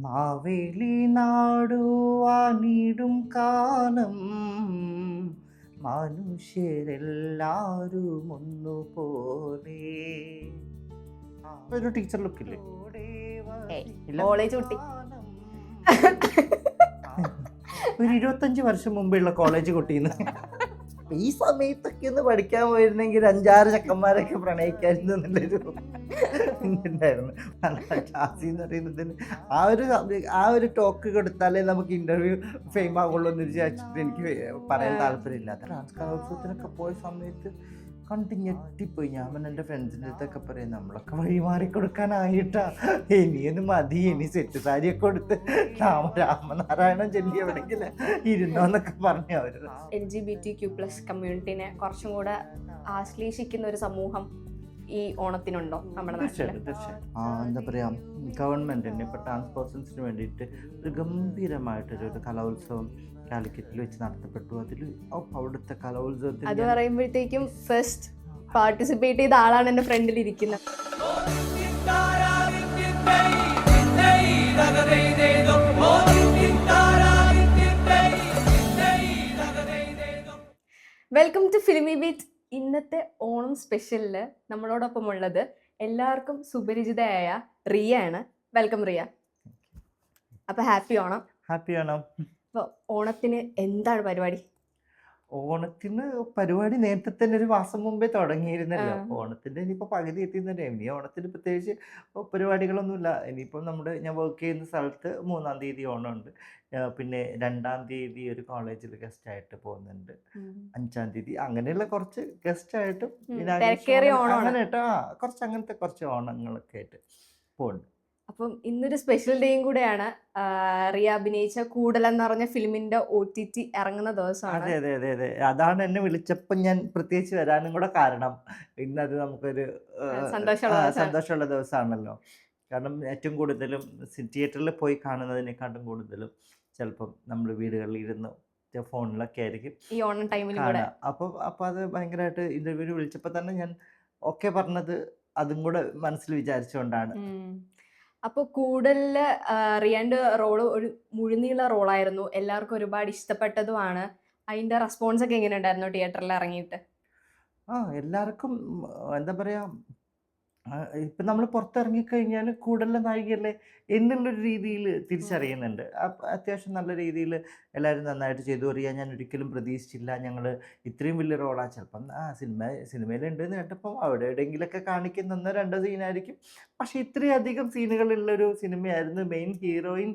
മാവേലി നാടുവാണിടും കാലം മനുഷ്യരെല്ലാരും ഒന്നുപോലെ. ഒരു ടീച്ചർ ലുക്കില്ലേ? കോളേജ് കുട്ടി. ഒരു 25 വർഷം മുമ്പുള്ള കോളേജ് കുട്ടീന്ന്. ഈ സമയത്തൊക്കെ ഒന്ന് പഠിക്കാൻ പോയിരുന്നെങ്കിൽ 5-6 ചെക്കന്മാരൊക്കെ പ്രണയിക്കായിരുന്നു എന്നുള്ളൊരു ഉണ്ടായിരുന്നു. ക്ലാസ്സിൽ എന്ന് പറയുന്നതിന് ആ ഒരു ടോക്ക് കൊടുത്താലേ നമുക്ക് ഇന്റർവ്യൂ ഫെയിം ആകുള്ളൂ എന്ന് വിചാരിച്ചിട്ട് എനിക്ക് പറയാൻ താല്പര്യമില്ല. ഡാൻസ് കലോത്സവത്തിനൊക്കെ പോയ സമയത്ത് കണ്ട് ഞെട്ടിപ്പോയി. ഞാൻ എൻ്റെ ഫ്രണ്ട്സിൻ്റെ അടുത്തൊക്കെ പറയും, നമ്മളൊക്കെ വഴി മാറി കൊടുക്കാനായിട്ടാ, ഇനിയൊന്നും മതി, ഇനി സെറ്റ് സാരിയൊക്കെ കൊടുത്ത് രാമനാരായണൻ ചൊല്ലി എവിടെയെങ്കിലും ഇരുന്നോന്നൊക്കെ പറഞ്ഞു അവര്. LGBTQ+ കമ്മ്യൂണിറ്റിനെ കുറച്ചും കൂടെ ആശ്ലേഷിക്കുന്ന ഒരു സമൂഹം ഈ ഓണത്തിനുണ്ടോ നമ്മുടെ നാട്ടിൽ? എന്താ പറയാ, ഗവൺമെന്റിന് ഇപ്പൊ ട്രാൻസ് പേഴ്സൺസിന് വേണ്ടിയിട്ട് ഒരു ഗംഭീരമായിട്ടൊരു കലോത്സവം കാലിക്കറ്റിൽ വെച്ച് നടത്തപ്പെട്ടു. അതിൽ അവിടുത്തെ കലോത്സവത്തിൽ അത് പറയുമ്പോഴത്തേക്കും ഫസ്റ്റ് പാർട്ടിസിപ്പേറ്റ് ചെയ്ത ആളാണ് എൻ്റെ ഫ്രണ്ടിൽ ഇരിക്കുന്നത്. Welcome to Filmibeat. ഇന്നത്തെ ഓണം സ്പെഷ്യലില് നമ്മളോടൊപ്പം ഉള്ളത് എല്ലാവർക്കും സുപരിചിതയായ റിയ ആണ്. വെൽക്കം റിയ. അപ്പൊ ഹാപ്പി ഓണം. ഹാപ്പി ഓണം. അപ്പോൾ ഓണത്തിന് എന്താണ് പരിപാടി? ഓണത്തിന് പരിപാടി നേരത്തെ തന്നെ ഒരു മാസം മുമ്പേ തുടങ്ങിയിരുന്നല്ലോ. ഓണത്തിന്റെ ഇനിയിപ്പോൾ പകുതി എത്തിയെന്നെ. ഇനി ഓണത്തിന് പ്രത്യേകിച്ച് പരിപാടികളൊന്നുമില്ല. ഇനിയിപ്പം ഞാൻ വർക്ക് ചെയ്യുന്ന സ്ഥലത്ത് 3-ാം തീയതി ഓണമുണ്ട്. പിന്നെ 2-ാം തീയതി ഒരു കോളേജിൽ ഗസ്റ്റ് ആയിട്ട് പോകുന്നുണ്ട്. 5-ാം തീയതി അങ്ങനെയുള്ള കുറച്ച് ഗസ്റ്റ് ആയിട്ടും അങ്ങനെ കുറച്ച് അങ്ങനത്തെ കുറച്ച് ഓണങ്ങളൊക്കെ ആയിട്ട് പോകുന്നുണ്ട്. അപ്പം ഇന്നൊരു സ്പെഷ്യൽ ഡേയും കൂടെയാണ്. റിയ അഭിനയിച്ച കൂടൽ എന്ന് പറഞ്ഞ ഫിലിമിന്റെ OTT ഇറങ്ങുന്ന ദിവസമാണ്. അതെ. അതാണ് എന്നെ വിളിച്ചപ്പോൾ ഞാൻ പ്രത്യേകിച്ച് വരാനും കൂടെ കാരണം. ഇന്നത് നമുക്കൊരു സന്തോഷമുള്ള ദിവസമാണല്ലോ. കാരണം ഏറ്റവും കൂടുതലും തിയേറ്ററിൽ പോയി കാണുന്നതിനെക്കാട്ടും കൂടുതലും ചിലപ്പം നമ്മൾ വീടുകളിൽ ഇരുന്ന് ഫോണിലൊക്കെ ആയിരിക്കും ഈ ഓണം ടൈമിൽ. അപ്പോൾ അത് ഭയങ്കരമായിട്ട് ഇന്റർവ്യൂവിന് വിളിച്ചപ്പോൾ തന്നെ ഞാൻ ഓക്കെ പറഞ്ഞത് അതും കൂടെ മനസ്സിൽ വിചാരിച്ചുകൊണ്ടാണ്. അപ്പോൾ കൂടുതല് റിയാന്റെ റോള് ഒരു മുഴുനീള റോളായിരുന്നു. എല്ലാവർക്കും ഒരുപാട് ഇഷ്ടപ്പെട്ടതുമാണ്. അതിന്റെ റെസ്പോൺസ് ഒക്കെ എങ്ങനെ ഉണ്ടായിരുന്നു തിയേറ്ററിൽ ഇറങ്ങിയിട്ട്? എല്ലാവർക്കും എന്താ പറയാ, ഇപ്പം നമ്മൾ പുറത്തിറങ്ങിക്കഴിഞ്ഞാൽ കൂടുതൽ നായികയല്ലേ എന്നുള്ളൊരു രീതിയിൽ തിരിച്ചറിയുന്നുണ്ട്. അത്യാവശ്യം നല്ല രീതിയിൽ എല്ലാവരും നന്നായിട്ട് ചെയ്തു. അറിയാൻ ഞാൻ ഒരിക്കലും പ്രതീക്ഷിച്ചില്ല ഞങ്ങൾ ഇത്രയും വലിയ റോളാണ്. ചിലപ്പം സിനിമയിലുണ്ടെന്ന് കേട്ടപ്പം അവിടെ എവിടെയെങ്കിലുമൊക്കെ കാണിക്കുന്ന 1-2 സീനായിരിക്കും. പക്ഷെ ഇത്രയധികം സീനുകളുള്ളൊരു സിനിമയായിരുന്നു. മെയിൻ ഹീറോയിൻ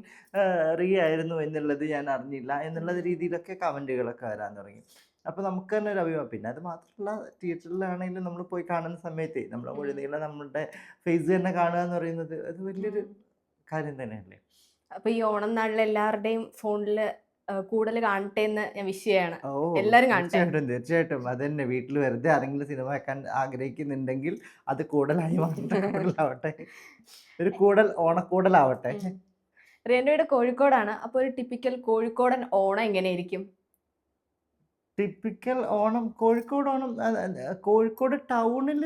റിയ ആയിരുന്നു എന്നുള്ളത് ഞാൻ അറിഞ്ഞില്ല എന്നുള്ള രീതിയിലൊക്കെ കമൻറ്റുകളൊക്കെ വരാൻ തുടങ്ങി. അപ്പോൾ നമുക്ക് തന്നെ ഒരു അഭിമാനം. പിന്നെ അത് മാത്രമല്ല, തിയേറ്ററിലാണെങ്കിലും നമ്മൾ പോയി കാണുന്ന സമയത്ത് നമ്മുടെ മുഴുനീളം നമ്മളുടെ ഫേസ് തന്നെ കാണുക എന്ന് പറയുന്നത് അത് വലിയൊരു കാര്യം തന്നെയല്ലേ. അപ്പൊ ഈ ഓണം നാളിൽ എല്ലാവരുടെയും ഫോണിൽ കൂടുതൽ കാണട്ടെ എന്ന് ഞാൻ വിഷ് ചെയ്യാണ്. എല്ലാവരും കാണട്ടെ. തീർച്ചയായിട്ടും അത് തന്നെ. വീട്ടിൽ വെറുതെ ആരെങ്കിലും സിനിമ വെക്കാൻ ആഗ്രഹിക്കുന്നുണ്ടെങ്കിൽ അത് കൂടലായി കൂടലാവട്ടെ, ഒരു ഓണക്കൂടലാവട്ടെ. റിയന്റെ വീട് കോഴിക്കോടാണ്. അപ്പോൾ ഒരു ടിപ്പിക്കൽ കോഴിക്കോടൻ ഓണം എങ്ങനെയായിരിക്കും? ടിപ്പിക്കൽ ഓണം, കോഴിക്കോട് ഓണം, കോഴിക്കോട് ടൗണിൽ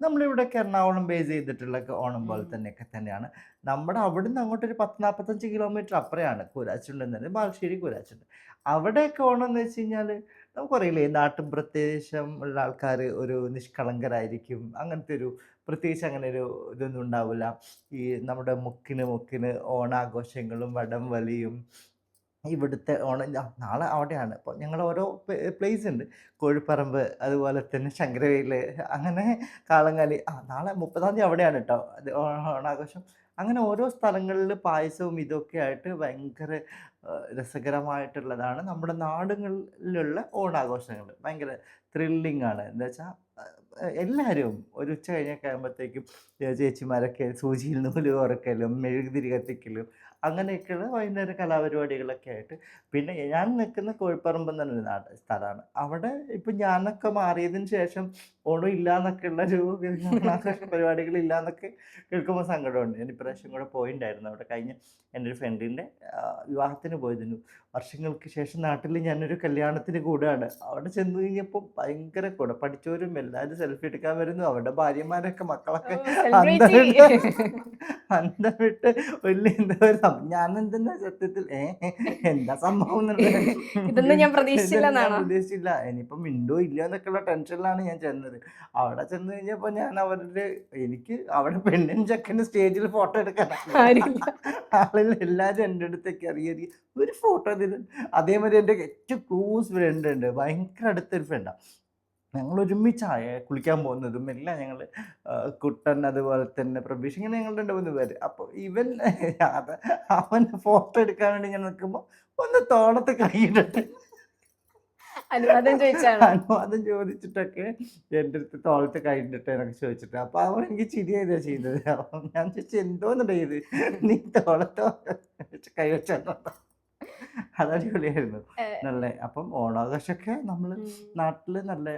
നമ്മളിവിടെയൊക്കെ എറണാകുളം ബേസ് ചെയ്തിട്ടുള്ള ഓണം പോലെ തന്നെയാണ്. നമ്മുടെ അവിടുന്ന് അങ്ങോട്ടൊരു 10-45 കിലോമീറ്റർ അപ്പുറമാണ് കൂരാച്ചുണ്ടെന്നത്, ബാലുശ്ശേരി കൂരാച്ചുണ്ട്. അവിടെയൊക്കെ ഓണം എന്ന് വെച്ച് കഴിഞ്ഞാൽ നമുക്കറിയില്ലേ, നാട്ടും പ്രദേശം ഉള്ള ആൾക്കാർ ഒരു നിഷ്കളങ്കരായിരിക്കും. അങ്ങനത്തെ ഒരു പ്രത്യേകിച്ച് അങ്ങനെ ഒരു ഇതൊന്നും ഉണ്ടാവില്ല. ഈ നമ്മുടെ മുക്കിന് ഓണാഘോഷങ്ങളും വടം വലിയും ഇവിടുത്തെ ഓണം നാളെ അവിടെയാണ്. അപ്പോൾ ഞങ്ങൾ ഓരോ പ്ലേസ് ഉണ്ട്. കോഴിപ്പറമ്പ്, അതുപോലെ തന്നെ ശങ്കരവേൽ, അങ്ങനെ കാളങ്ങാലി. നാളെ 30-ാം തീയതി അവിടെയാണ് കേട്ടോ അത് ഓണാഘോഷം. അങ്ങനെ ഓരോ സ്ഥലങ്ങളിൽ പായസവും ഇതൊക്കെ ആയിട്ട് ഭയങ്കര രസകരമായിട്ടുള്ളതാണ് നമ്മുടെ നാടുകളിലുള്ള ഓണാഘോഷങ്ങൾ. ഭയങ്കര ത്രില്ലിംഗ് ആണ്. എന്താ വെച്ചാൽ എല്ലാവരും ഒരു ഉച്ച കഴിഞ്ഞൊക്കെ ആകുമ്പോഴത്തേക്കും ചേച്ചിമാരൊക്കെ സൂചിയിൽ നൂല് കോർക്കലും മെഴുകുതിരി കത്തിക്കലും അങ്ങനെയൊക്കെയുള്ള വൈകുന്നേരം കലാപരിപാടികളൊക്കെ ആയിട്ട്. പിന്നെ ഞാൻ നിൽക്കുന്ന കോഴിപ്പറമ്പ് എന്നൊരു സ്ഥലമാണ്. അവിടെ ഇപ്പം ഞാനൊക്കെ മാറിയതിന് ശേഷം ഓണം ഇല്ല എന്നൊക്കെ ഉള്ളൊരു ഓണാഘോഷ പരിപാടികളില്ല എന്നൊക്കെ കേൾക്കുമ്പോൾ സങ്കടമുണ്ട്. ഞാൻ ഇപ്രാവശ്യം കൂടെ പോയിട്ടുണ്ടായിരുന്നു അവിടെ. കഴിഞ്ഞ എൻ്റെ ഒരു ഫ്രണ്ടിൻ്റെ വിവാഹത്തിന് പോയതിനു വർഷങ്ങൾക്ക് ശേഷം നാട്ടിൽ ഞാനൊരു കല്യാണത്തിന് കൂടുകയാണ്. അവിടെ ചെന്ന് കഴിഞ്ഞപ്പോൾ ഭയങ്കര കൂടെ പഠിച്ചവരും എല്ലാവരും സെൽഫി എടുക്കാൻ വരുന്നു. അവരുടെ ഭാര്യമാരൊക്കെ മക്കളൊക്കെ സെലിബ്രിറ്റി. അന്തം വിട്ട് വലിയ എന്താ ഒരു ഞാൻ എന്തെന്നാ സത്യത്തിൽ എന്താ സംഭവം എന്നുള്ളത് ഇതൊന്നും ഞാൻ ഇതൊന്നും പ്രതീക്ഷിച്ചില്ലെന്നാണോ? പ്രതീക്ഷിച്ചില്ല. ഇനിയിപ്പം മിണ്ടോ ഇല്ലയോ എന്നൊക്കെയുള്ള ടെൻഷനിലാണ് ഞാൻ ചെന്നത്. അവിടെ ചെന്ന് കഴിഞ്ഞപ്പോൾ ഞാൻ അവരുടെ എനിക്ക് അവിടെ പെണ്ണിനും ചെക്കനും സ്റ്റേജിൽ ഫോട്ടോ എടുക്കാൻ ആരുമില്ല. ആളില്ല. എല്ലാവരും എൻ്റെ അടുത്തേക്ക് അറിയാം ഒരു ഫോട്ടോ തരും. അതേമാതിരി എൻ്റെ ഏറ്റവും ക്ലോസ് ഫ്രണ്ട് ഉണ്ട്, ഭയങ്കര അടുത്തൊരു ഫ്രണ്ടാണ്. ഞങ്ങൾ ഒരുമിച്ചാണ് കുളിക്കാൻ പോകുന്നതും എല്ലാം. ഞങ്ങൾ കുട്ടൻ, അതുപോലെ തന്നെ പ്രബീഷ്, ഇങ്ങനെ ഞങ്ങൾ 2-3 പേര്. അപ്പോൾ ഇവൻ അത് അവൻ ഫോട്ടോ എടുക്കാൻ വേണ്ടി ഞാൻ നിൽക്കുമ്പോൾ ഒന്ന് തോളത്ത് കൈയിട്ടിട്ട് അനുവാദം ചോദിച്ചാണോ? അനുവാദം ചോദിച്ചിട്ടൊക്കെ എൻ്റെ അടുത്ത് തോളത്ത് കൈയിട്ടിട്ട് എനിക്ക് ചോദിച്ചിട്ട്, അപ്പോൾ അവൻ എനിക്ക് ചിരിയാ ചെയ്തത്. അപ്പം ഞാൻ ചോദിച്ചു, എന്തോന്നിട ഇത്, നീ തോളത്തോ കൈ വെച്ചോ. അത് അടിപൊളിയായിരുന്നു. നല്ല. അപ്പം ഓണാഘോഷമൊക്കെ നമ്മൾ നാട്ടിൽ നല്ല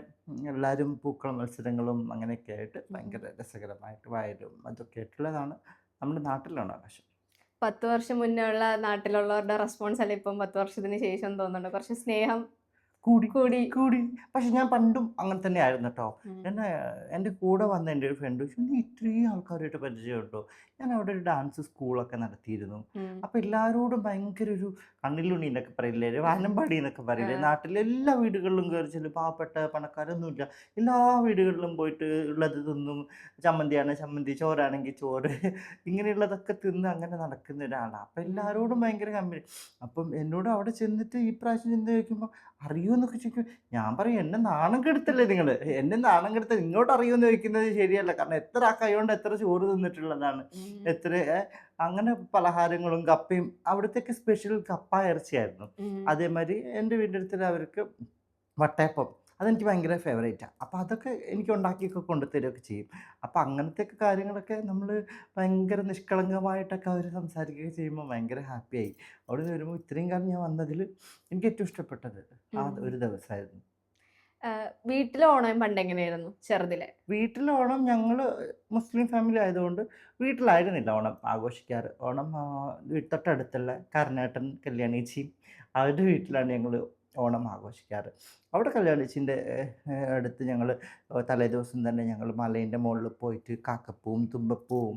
എല്ലാവരും പൂക്കള മത്സരങ്ങളും അങ്ങനെയൊക്കെ ആയിട്ട് ഭയങ്കര രസകരമായിട്ട് വയലും അതൊക്കെ ആയിട്ടുള്ളതാണ് നമ്മുടെ നാട്ടിലെ ഓണാഘോഷം. 10 വർഷം മുന്നേ ഉള്ള നാട്ടിലുള്ളവരുടെ റെസ്പോൺസ് അല്ല ഇപ്പം 10 വർഷത്തിന് ശേഷം തോന്നുന്നുണ്ട് കുറച്ച് സ്നേഹം കൂടി കൂടി. കൂടി. പക്ഷെ ഞാൻ പണ്ടും അങ്ങനെ തന്നെ ആയിരുന്നു കേട്ടോ. ഉം. എന്നെ എൻ്റെ കൂടെ വന്ന എൻ്റെ ഒരു ഫ്രണ്ട് ചോദിച്ചു, നീ ഇത്രയും ആൾക്കാരായിട്ട് പരിചയമുണ്ടോ? ഞാൻ അവിടെ ഒരു ഡാൻസ് സ്കൂളൊക്കെ നടത്തിയിരുന്നു. ഉം. അപ്പോൾ എല്ലാവരോടും ഭയങ്കര ഒരു കണ്ണിലുണ്ണി എന്നൊക്കെ പറയില്ലേ, ഒരു വാനമ്പാടി എന്നൊക്കെ പറയില്ലേ, നാട്ടിലെ എല്ലാ വീടുകളിലും കയറി ചെല്ലും. പാവപ്പെട്ട പണക്കാരൊന്നുമില്ല, എല്ലാ വീടുകളിലും പോയിട്ട് ഉള്ളത് തിന്നും. ചമ്മന്തിയാണ് ചമ്മന്തി, ചോറാണെങ്കിൽ ചോറ്, ഇങ്ങനെയുള്ളതൊക്കെ തിന്ന് അങ്ങനെ നടക്കുന്ന ഒരാളാണ്. അപ്പം എല്ലാവരോടും ഭയങ്കര കമ്പനി. അപ്പം എന്നോട് അവിടെ ചെന്നിട്ട് ഈ പ്രാവശ്യം ചെന്ന് ചോദിക്കുമ്പോൾ അറിയോ എന്നൊക്കെ ചോദിക്കും. ഞാൻ പറയും, എന്നെ നാണം കെടുത്തല്ലേ നിങ്ങൾ, എന്നെ നാണം കെടുത്ത ഇങ്ങോട്ട് അറിയുമെന്ന് ചോദിക്കുന്നത് ശരിയല്ല. കാരണം എത്ര ആ കൈകൊണ്ട് എത്ര ചോറ് തിന്നിട്ടുള്ളതാണ്, എത്ര അങ്ങനെ പലഹാരങ്ങളും കപ്പയും. അവിടത്തേക്ക് സ്പെഷ്യൽ കപ്പ ഇറച്ചിയായിരുന്നു. അതേമാതിരി എൻ്റെ വീടിൻ്റെ അടുത്ത് അവർക്ക് വട്ടയപ്പം, അതെനിക്ക് ഭയങ്കര ഫേവറേറ്റാണ്. അപ്പോൾ അതൊക്കെ എനിക്ക് ഉണ്ടാക്കിയൊക്കെ കൊണ്ടുതരികയൊക്കെ ചെയ്യും. അപ്പോൾ അങ്ങനത്തെയൊക്കെ കാര്യങ്ങളൊക്കെ നമ്മൾ ഭയങ്കര നിഷ്കളങ്കമായിട്ടൊക്കെ അവർ സംസാരിക്കുകയൊക്കെ ചെയ്യുമ്പോൾ ഭയങ്കര ഹാപ്പിയായി. അവിടെ നിന്ന് വരുമ്പോൾ ഇത്രയും കാലം ഞാൻ വന്നതിൽ എനിക്ക് ഏറ്റവും ഇഷ്ടപ്പെട്ടത് ആ ഒരു ദിവസമായിരുന്നു. വീട്ടിലെ ഓണം പണ്ട് എങ്ങനെയായിരുന്നു ചെറുതിലെ? വീട്ടിലെ ഓണം ഞങ്ങൾ മുസ്ലിം ഫാമിലി ആയതുകൊണ്ട് വീട്ടിലായിരുന്നില്ല ഓണം ആഘോഷിക്കാറ്. ഓണം തൊട്ടടുത്തുള്ള കർണേട്ടൻ കല്യാണിച്ചിയും അവരുടെ വീട്ടിലാണ് ഞങ്ങൾ ഓണം ആഘോഷിക്കാറ്. അവിടെ കല്യാണിച്ചിൻ്റെ അടുത്ത് ഞങ്ങൾ തലേദിവസം തന്നെ ഞങ്ങൾ മലേൻ്റെ മുകളിൽ പോയിട്ട് കാക്കപ്പൂവും തുമ്പപ്പൂവും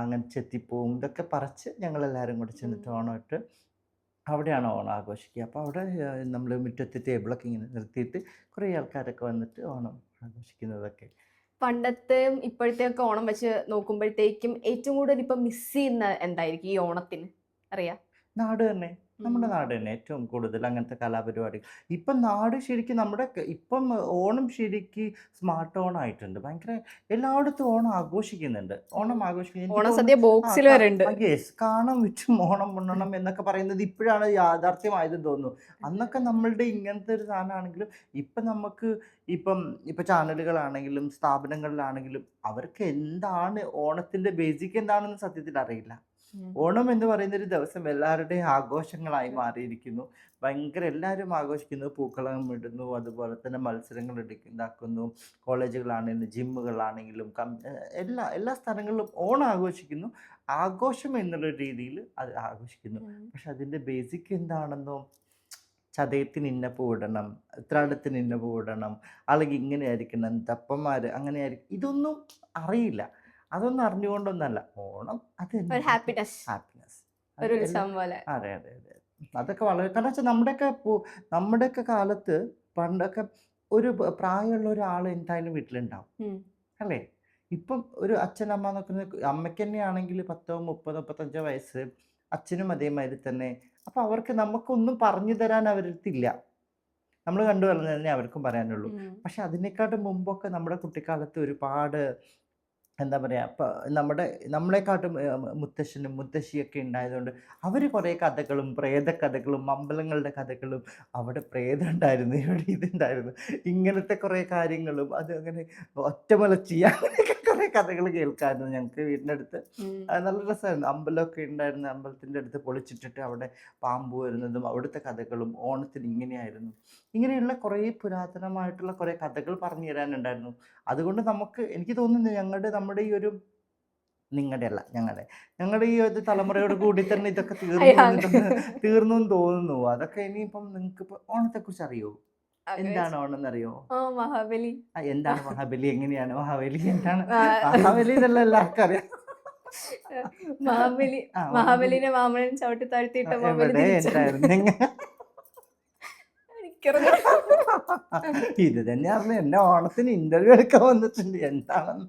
അങ്ങനെ ചെത്തിപ്പൂവും ഇതൊക്കെ പറിച്ച് ഞങ്ങളെല്ലാവരും കൂടി ചെന്നിട്ട് ഓണമിട്ട് അവിടെയാണ് ഓണം ആഘോഷിക്കുക. അപ്പോൾ അവിടെ നമ്മൾ മുറ്റത്ത് ടേബിളൊക്കെ ഇങ്ങനെ നിർത്തിയിട്ട് കുറേ ആൾക്കാരൊക്കെ വന്നിട്ട് ഓണം ആഘോഷിക്കുന്നതൊക്കെ. പണ്ടത്തെയും ഇപ്പോഴത്തെയൊക്കെ ഓണം വെച്ച് നോക്കുമ്പോഴത്തേക്കും ഏറ്റവും കൂടുതൽ ഇപ്പം മിസ് ചെയ്യുന്ന എന്തായിരിക്കും ഈ ഓണത്തിന്? അറിയാം. നാട് തന്നെ, നമ്മുടെ നാട് തന്നെ ഏറ്റവും കൂടുതൽ അങ്ങനത്തെ കലാപരിപാടികൾ. ഇപ്പം നാട് ശരിക്കും ഇപ്പം ഓണം ശരിക്ക് സ്മാർട്ട് ഓണായിട്ടുണ്ട്. ഭയങ്കര എല്ലായിടത്തും ഓണം ആഘോഷിക്കുന്നുണ്ട്. ഓണം ആഘോഷിക്കുന്നത് ഓണസദ്യ ബോക്സിൽ വരെ ഉണ്ട്. യെസ്, കാണാൻ വിറ്റും ഓണം ഉണ്ണണം എന്നൊക്കെ പറയുന്നത് ഇപ്പോഴാണ് യാഥാർത്ഥ്യമായതെന്ന് തോന്നുന്നു. അന്നൊക്കെ നമ്മളുടെ ഇങ്ങനത്തെ ഒരു സാധനമാണെങ്കിലും ഇപ്പം ചാനലുകളാണെങ്കിലും സ്ഥാപനങ്ങളിലാണെങ്കിലും അവർക്ക് എന്താണ് ഓണത്തിൻ്റെ ബേസിക് എന്താണെന്ന് സത്യത്തിൽ അറിയില്ല. ഓണം എന്ന് പറയുന്ന ഒരു ദിവസം എല്ലാവരുടെയും ആഘോഷങ്ങളായി മാറിയിരിക്കുന്നു. ഭയങ്കര എല്ലാവരും ആഘോഷിക്കുന്നു, പൂക്കളം ഇടുന്നു, അതുപോലെ തന്നെ മത്സരങ്ങൾ ഇതാക്കുന്നു. കോളേജുകളാണെങ്കിലും ജിമ്മുകളാണെങ്കിലും എല്ലാ സ്ഥലങ്ങളിലും ഓണം ആഘോഷിക്കുന്നു. ആഘോഷം എന്നുള്ള രീതിയിൽ അത് ആഘോഷിക്കുന്നു. പക്ഷെ അതിൻ്റെ ബേസിക് എന്താണെന്നോ, ചതയത്തിന് ഇന്ന പൂവിടണം, ഉത്രാടത്തിന് ഇന്ന പൂവിടണം, അല്ലെങ്കിൽ ഇങ്ങനെ ആയിരിക്കണം, തപ്പന്മാർ അങ്ങനെ ആയിരിക്കും, ഇതൊന്നും അറിയില്ല. അതൊന്നും അറിഞ്ഞുകൊണ്ടൊന്നല്ല. ഓണം അത് ഹാപ്പിനെസ്, ഒരു ഉത്സവം പോലെ. അതെ അതെ അതെ. അതൊക്കെ വളരെ, കാരണം വെച്ചാൽ നമ്മുടെയൊക്കെ കാലത്ത് പണ്ടൊക്കെ ഒരു പ്രായമുള്ള ഒരാൾ എന്തായാലും വീട്ടിലുണ്ടാവും അല്ലേ. ഇപ്പം ഒരു അച്ഛനമ്മ നോക്കുന്ന അമ്മയ്ക്ക് തന്നെയാണെങ്കിൽ 10, 30, 35 വയസ്സ്, അച്ഛനും അതേമാതിരി തന്നെ. അപ്പോൾ അവർക്ക് നമുക്കൊന്നും പറഞ്ഞു തരാൻ അവരടുത്തില്ല. നമ്മൾ കണ്ടു പറഞ്ഞത് തന്നെ അവർക്കും പറയാനുള്ളൂ. പക്ഷെ അതിനേക്കാട്ടും മുമ്പൊക്കെ നമ്മുടെ കുട്ടിക്കാലത്ത് ഒരുപാട് എന്താ പറയുക, ഇപ്പം നമ്മളെക്കാട്ടും മുത്തശ്ശനും മുത്തശ്ശിയൊക്കെ ഉണ്ടായതുകൊണ്ട് അവർ കുറേ കഥകളും പ്രേതകഥകളും അമ്പലങ്ങളുടെ കഥകളും, അവിടെ പ്രേതം ഉണ്ടായിരുന്നു, ഇവിടെ ഇതുണ്ടായിരുന്നു, ഇങ്ങനത്തെ കുറേ കാര്യങ്ങളും, അത് അങ്ങനെ ഒറ്റമലച്ചി അങ്ങനെയൊക്കെ കുറേ കഥകൾ കേൾക്കാമായിരുന്നു ഞങ്ങൾക്ക് വീടിൻ്റെ അടുത്ത്. നല്ല രസമായിരുന്നു. അമ്പലമൊക്കെ ഉണ്ടായിരുന്നു, അമ്പലത്തിൻ്റെ അടുത്ത് പൊളിച്ചിട്ടിട്ട് അവിടെ പാമ്പ് വരുന്നതും അവിടുത്തെ കഥകളും. ഓണത്തിന് ഇങ്ങനെയായിരുന്നു, ഇങ്ങനെയുള്ള കുറേ പുരാതനമായിട്ടുള്ള കുറേ കഥകൾ പറഞ്ഞു തരാനുണ്ടായിരുന്നു. അതുകൊണ്ട് എനിക്ക് തോന്നുന്നു നമ്മുടെ ഈ ഒരു ഞങ്ങളുടെ ഈ ഒരു തലമുറയോട് കൂടി തന്നെ ഇതൊക്കെ തീർന്നു എന്ന് തോന്നുന്നു. അതൊക്കെ ഇനിയിപ്പം നിങ്ങൾക്ക് ഇപ്പോൾ ഓണത്തെക്കുറിച്ച് അറിയോ? എന്താണ് ഓണം എന്നറിയോ? മഹാബലി. എന്താണ് മഹാബലി, എങ്ങനെയാണ് മഹാബലി, എന്താണ് ആ, മഹാബലി എന്നുള്ള എല്ലാവർക്കും അറിയാം. മഹാബലി ആ, മഹാബലി മഹാബലിനെ വാമനൻ ചവിട്ടി താഴ്ത്തിയിട്ട മഹാബലി എവിടെ തിരിച്ചു. ഉണ്ടായിരുന്നു? എനിക്കറിഞ്ഞൂടാ. ഇത് തന്നെയായിരുന്നു എന്നെ ഓണത്തിന് ഇന്റർവ്യൂ എടുക്കാൻ വന്നിട്ടുണ്ട്. എന്താണെന്ന്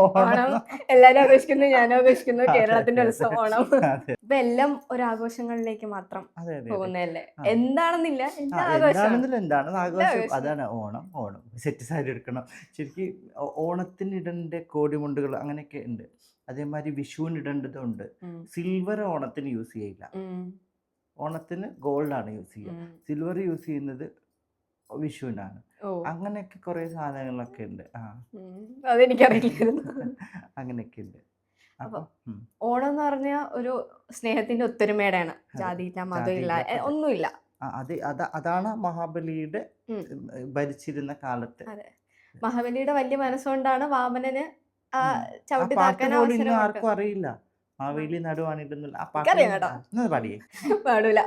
ഓണം ഓണം. എല്ലാരും ആഘോഷിക്കുന്നു, ഞാനും ആഘോഷിക്കുന്നു, അതെ, കേരളത്തിന്റെ അതെ, ഉത്സവം അതെ. ഓണം. അതെ, ഇപ്പൊ എല്ലാം ഒരാഘോഷങ്ങളിലേക്ക് മാത്രം അതെ, അതെ, അതെ. പോകുന്നതല്ലേ. ആ. എന്താണെന്നില്ല, എല്ലാ ആഘോഷമാണ്. എന്താണെന്നില്ല, എന്താണ് ആഘോഷം, ആഘോഷമാണ്. അതാണ് ഓണം. ഓണം സെറ്റ് സാരി എടുക്കണം. ശരിക്കും ഓണത്തിന് ഇടേണ്ട കോടിമുണ്ടുകൾ അങ്ങനെയൊക്കെ ഉണ്ട്. അതേമാതിരി വിഷുവിന് ഇടേണ്ടതുണ്ട്. ഉം, സിൽവർ ഓണത്തിന് യൂസ് ചെയ്യില്ല. ഉം, ഓണത്തിന് ഗോൾഡാണ് യൂസ് ചെയ്യുക. ഉം. സിൽവർ യൂസ് ചെയ്യുന്നത് വിഷുവിനാണ്. ഓ, അങ്ങനെയൊക്കെ കുറേ സാധനങ്ങളൊക്കെ ഉണ്ട്. ആ, അതെനിക്കറിയില്ലായിരുന്നു. അങ്ങനെയൊക്കെ ഉണ്ട്. അപ്പൊ അപ്പം ഓണം എന്ന് പറഞ്ഞാൽ ഒരു സ്നേഹത്തിന്റെ ഒത്തൊരുമയുടെയാണ്. അതെ. ജാതിയില്ല, മതമില്ല, ജാതിയില്ല, അതെ. ഒന്നുമില്ല. അതാണ് മഹാബലിയുടെ ഉം. ഭരിച്ചിരുന്ന കാലത്ത്. അതെ, മഹാബലിയുടെ വലിയ മനസ്സുകൊണ്ടാണ് വാമനന് ആ ആ ചവിട്ടി പാട്ട് താക്കാൻ പോലും അവസരം ഇന്നും കൊടുത്തത്. ആർക്കും അറിയില്ല. മാവേലി നടുവാണിടുന്നില്ല ആ പാട്ട്. എനിക്കറിയാം കേട്ടോ. ഒന്ന് പാടിയേ. പാടൂല.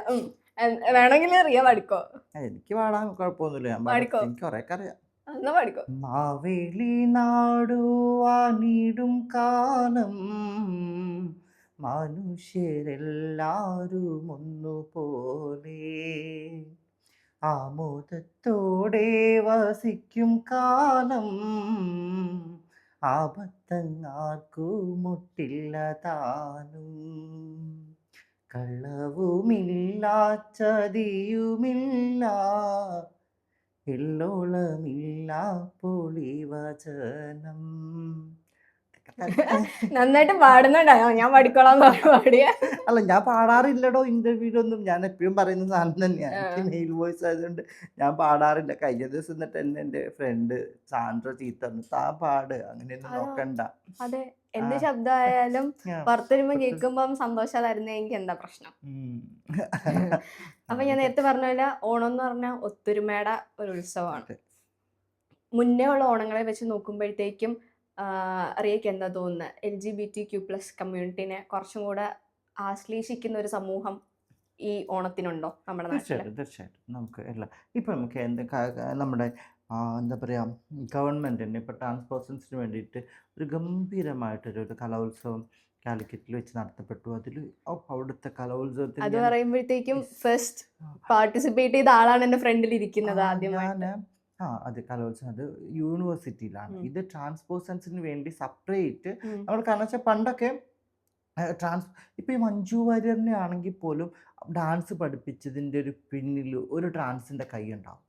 വേണമെങ്കിൽ അറിയാം, പാടിക്കോ. എനിക്ക് പാടാൻ കുഴപ്പമൊന്നുമില്ല, ഞാൻ പാടിക്കോ. എനിക്ക് കുറേയൊക്കെ അറിയാം. എന്നാ പാടിക്കോ. മാവേലി നാടുവാണിടും കാലം മനുഷ്യരെല്ലാരും ഒന്നുപോലെ ആമോദത്തോടെ വസിക്കും കാലം ആപത്തങ്ങാർക്കും മുട്ടില്ല താനും കള്ളവുമില്ല ചതിയുമില്ല എല്ലോളമില്ല പൊളിവചനം. നന്നായിട്ട് പാടുന്നുണ്ടായോ? ഞാൻ പാടിക്കോളാന്ന് പറഞ്ഞു പാടിയ. അല്ല, ഞാൻ പാടാറില്ലടോ ഇന്റർവ്യൂലൊന്നും. ഞാൻ എപ്പോഴും പറയുന്ന സാധനം തന്നെയാണ്. എനിക്ക് മെയിൽ വോയിസ് ആയതുകൊണ്ട് ഞാൻ പാടാറില്ല. കഴിഞ്ഞ ദിവസം എന്നിട്ട് എൻ്റെ ഫ്രണ്ട് സാൻഡ്ര ചീത്ത പറഞ്ഞു, താ പാട്, അങ്ങനെയൊന്നും അതോ? നോക്കണ്ട. അതെ, ആ, എന്ത് ശബ്ദമായാലും ഞാൻ പുറത്തുവരുമ്പോ പുറത്ത് കേൾക്കുമ്പം സന്തോഷം തരുന്നെങ്കിൽ എന്താ പ്രശ്നം? ഉം. അപ്പൊ ഞാൻ അതൊക്കെ നേരത്തെ പറഞ്ഞ പോലെ ഓണം എന്ന് പറഞ്ഞാൽ ഒത്തൊരുമയുടെ ഒരു ഉത്സവമാണ്. അതെ. മുന്നേ ഉള്ള ഓണങ്ങളെ വെച്ച് നോക്കുമ്പോഴത്തേക്കും റിയയ്ക്ക് എന്താ തോന്നുന്നത്? LGBTQ+ കമ്മ്യൂണിറ്റിനെ കുറച്ചും കൂടെ ആശ്ലേഷിക്കുന്ന ഒരു സമൂഹം ഈ ഓണത്തിനുണ്ടോ നമ്മുടെ നാട്ടില്? തീർച്ചയായിട്ടും, തീർച്ചയായിട്ടും. നമുക്ക് എല്ലാം ഇപ്പം നമുക്ക് നമ്മുടെ എന്താ പറയുക, ഗവൺമെൻറ്റിന് ഇപ്പോൾ ട്രാൻസ് പേഴ്സൺസിന് വേണ്ടിയിട്ട് ഒരു ഗംഭീരമായിട്ടൊരു കലോത്സവം കാലിക്കറ്റിൽ വെച്ച് നടത്തപ്പെട്ടു. അതിൽ അവിടുത്തെ കലോത്സവത്തിൽ അത് ഞാൻ പറയുമ്പോഴത്തേക്കും ഇസ്- ഫസ്റ്റ് ആ, പാർട്ടിസിപ്പേറ്റ് ചെയ്ത ആളാണ് എൻ്റെ ഫ്രണ്ടിൽ ആ, ഇരിക്കുന്നത് ഞാൻ ആദ്യമായിട്ട്. അത് കലോത്സവം, അത് യൂണിവേഴ്സിറ്റിയിലാണ്. ഉം, ഇത് ട്രാൻസ് പേഴ്സൺസിന് വേണ്ടി സെപ്പറേറ്റ് ഉം, നമ്മൾ, കാരണം വെച്ചാൽ പണ്ടൊക്കെ ട്രാൻസ് ഇപ്പോൾ ഈ മഞ്ജു വാര്യറിനെ ആണെങ്കിൽ പോലും ഡാൻസ് പഠിപ്പിച്ചതിൻ്റെ ഒരു പിന്നിൽ ഒരു ട്രാൻസിൻ്റെ കൈ ഉണ്ടാവും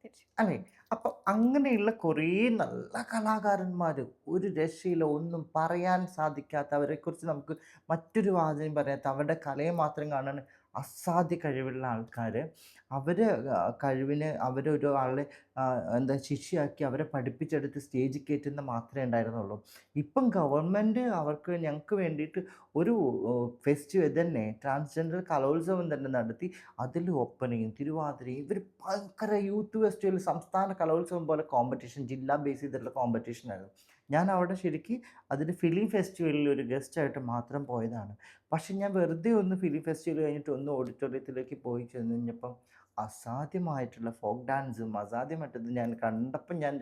തീർച്ചയായും. അല്ലേ? അപ്പം അങ്ങനെയുള്ള കുറേ നല്ല കലാകാരന്മാർ, ഒരു രക്ഷയില്ല, ഒന്നും പറയാൻ സാധിക്കാത്ത, അവരെക്കുറിച്ച് നമുക്ക് മറ്റൊരു വാചകം പറയാത്ത, അവരുടെ കലയെ മാത്രം കാണാൻ അസാധ്യ കഴിവുള്ള ആൾക്കാർ, അവർ കഴിവിന് അവരൊരാളെ എന്താ ശിഷ്യയാക്കി അവരെ പഠിപ്പിച്ചെടുത്ത് സ്റ്റേജിൽ കയറ്റുന്ന മാത്രമേ ഉണ്ടായിരുന്നുള്ളൂ. ഇപ്പം ഗവൺമെൻറ് അവർക്ക് ഞങ്ങൾക്ക് വേണ്ടിയിട്ട് ഒരു ഫെസ്റ്റിവൽ തന്നെ, ട്രാൻസ്ജെൻഡർ കലോത്സവം തന്നെ നടത്തി. അതിൽ ഒപ്പനയും തിരുവാതിരയും, ഇവർ ഭയങ്കര യൂത്ത് ഫെസ്റ്റിവൽ, സംസ്ഥാന കലോത്സവം പോലെ കോമ്പറ്റീഷൻ, ജില്ലാ ബേസ് ചെയ്തിട്ടുള്ള കോമ്പറ്റീഷൻ ആയിരുന്നു. ഞാൻ അവിടെ ശരിക്കും അതിൽ ഫിലിം ഫെസ്റ്റിവലിൽ ഒരു ഗസ്റ്റായിട്ട് മാത്രം പോയതാണ്. പക്ഷെ ഞാൻ വെറുതെ ഒന്ന് ഫിലിം ഫെസ്റ്റിവൽ കഴിഞ്ഞിട്ട് ഒന്ന് ഓഡിറ്റോറിയത്തിലേക്ക് പോയി ചെന്ന് കഴിഞ്ഞപ്പം അസാധ്യമായിട്ടുള്ള ഫോക്ക് ഡാൻസും അസാധ്യമായിട്ടത് ഞാൻ കണ്ടപ്പം ഞാൻ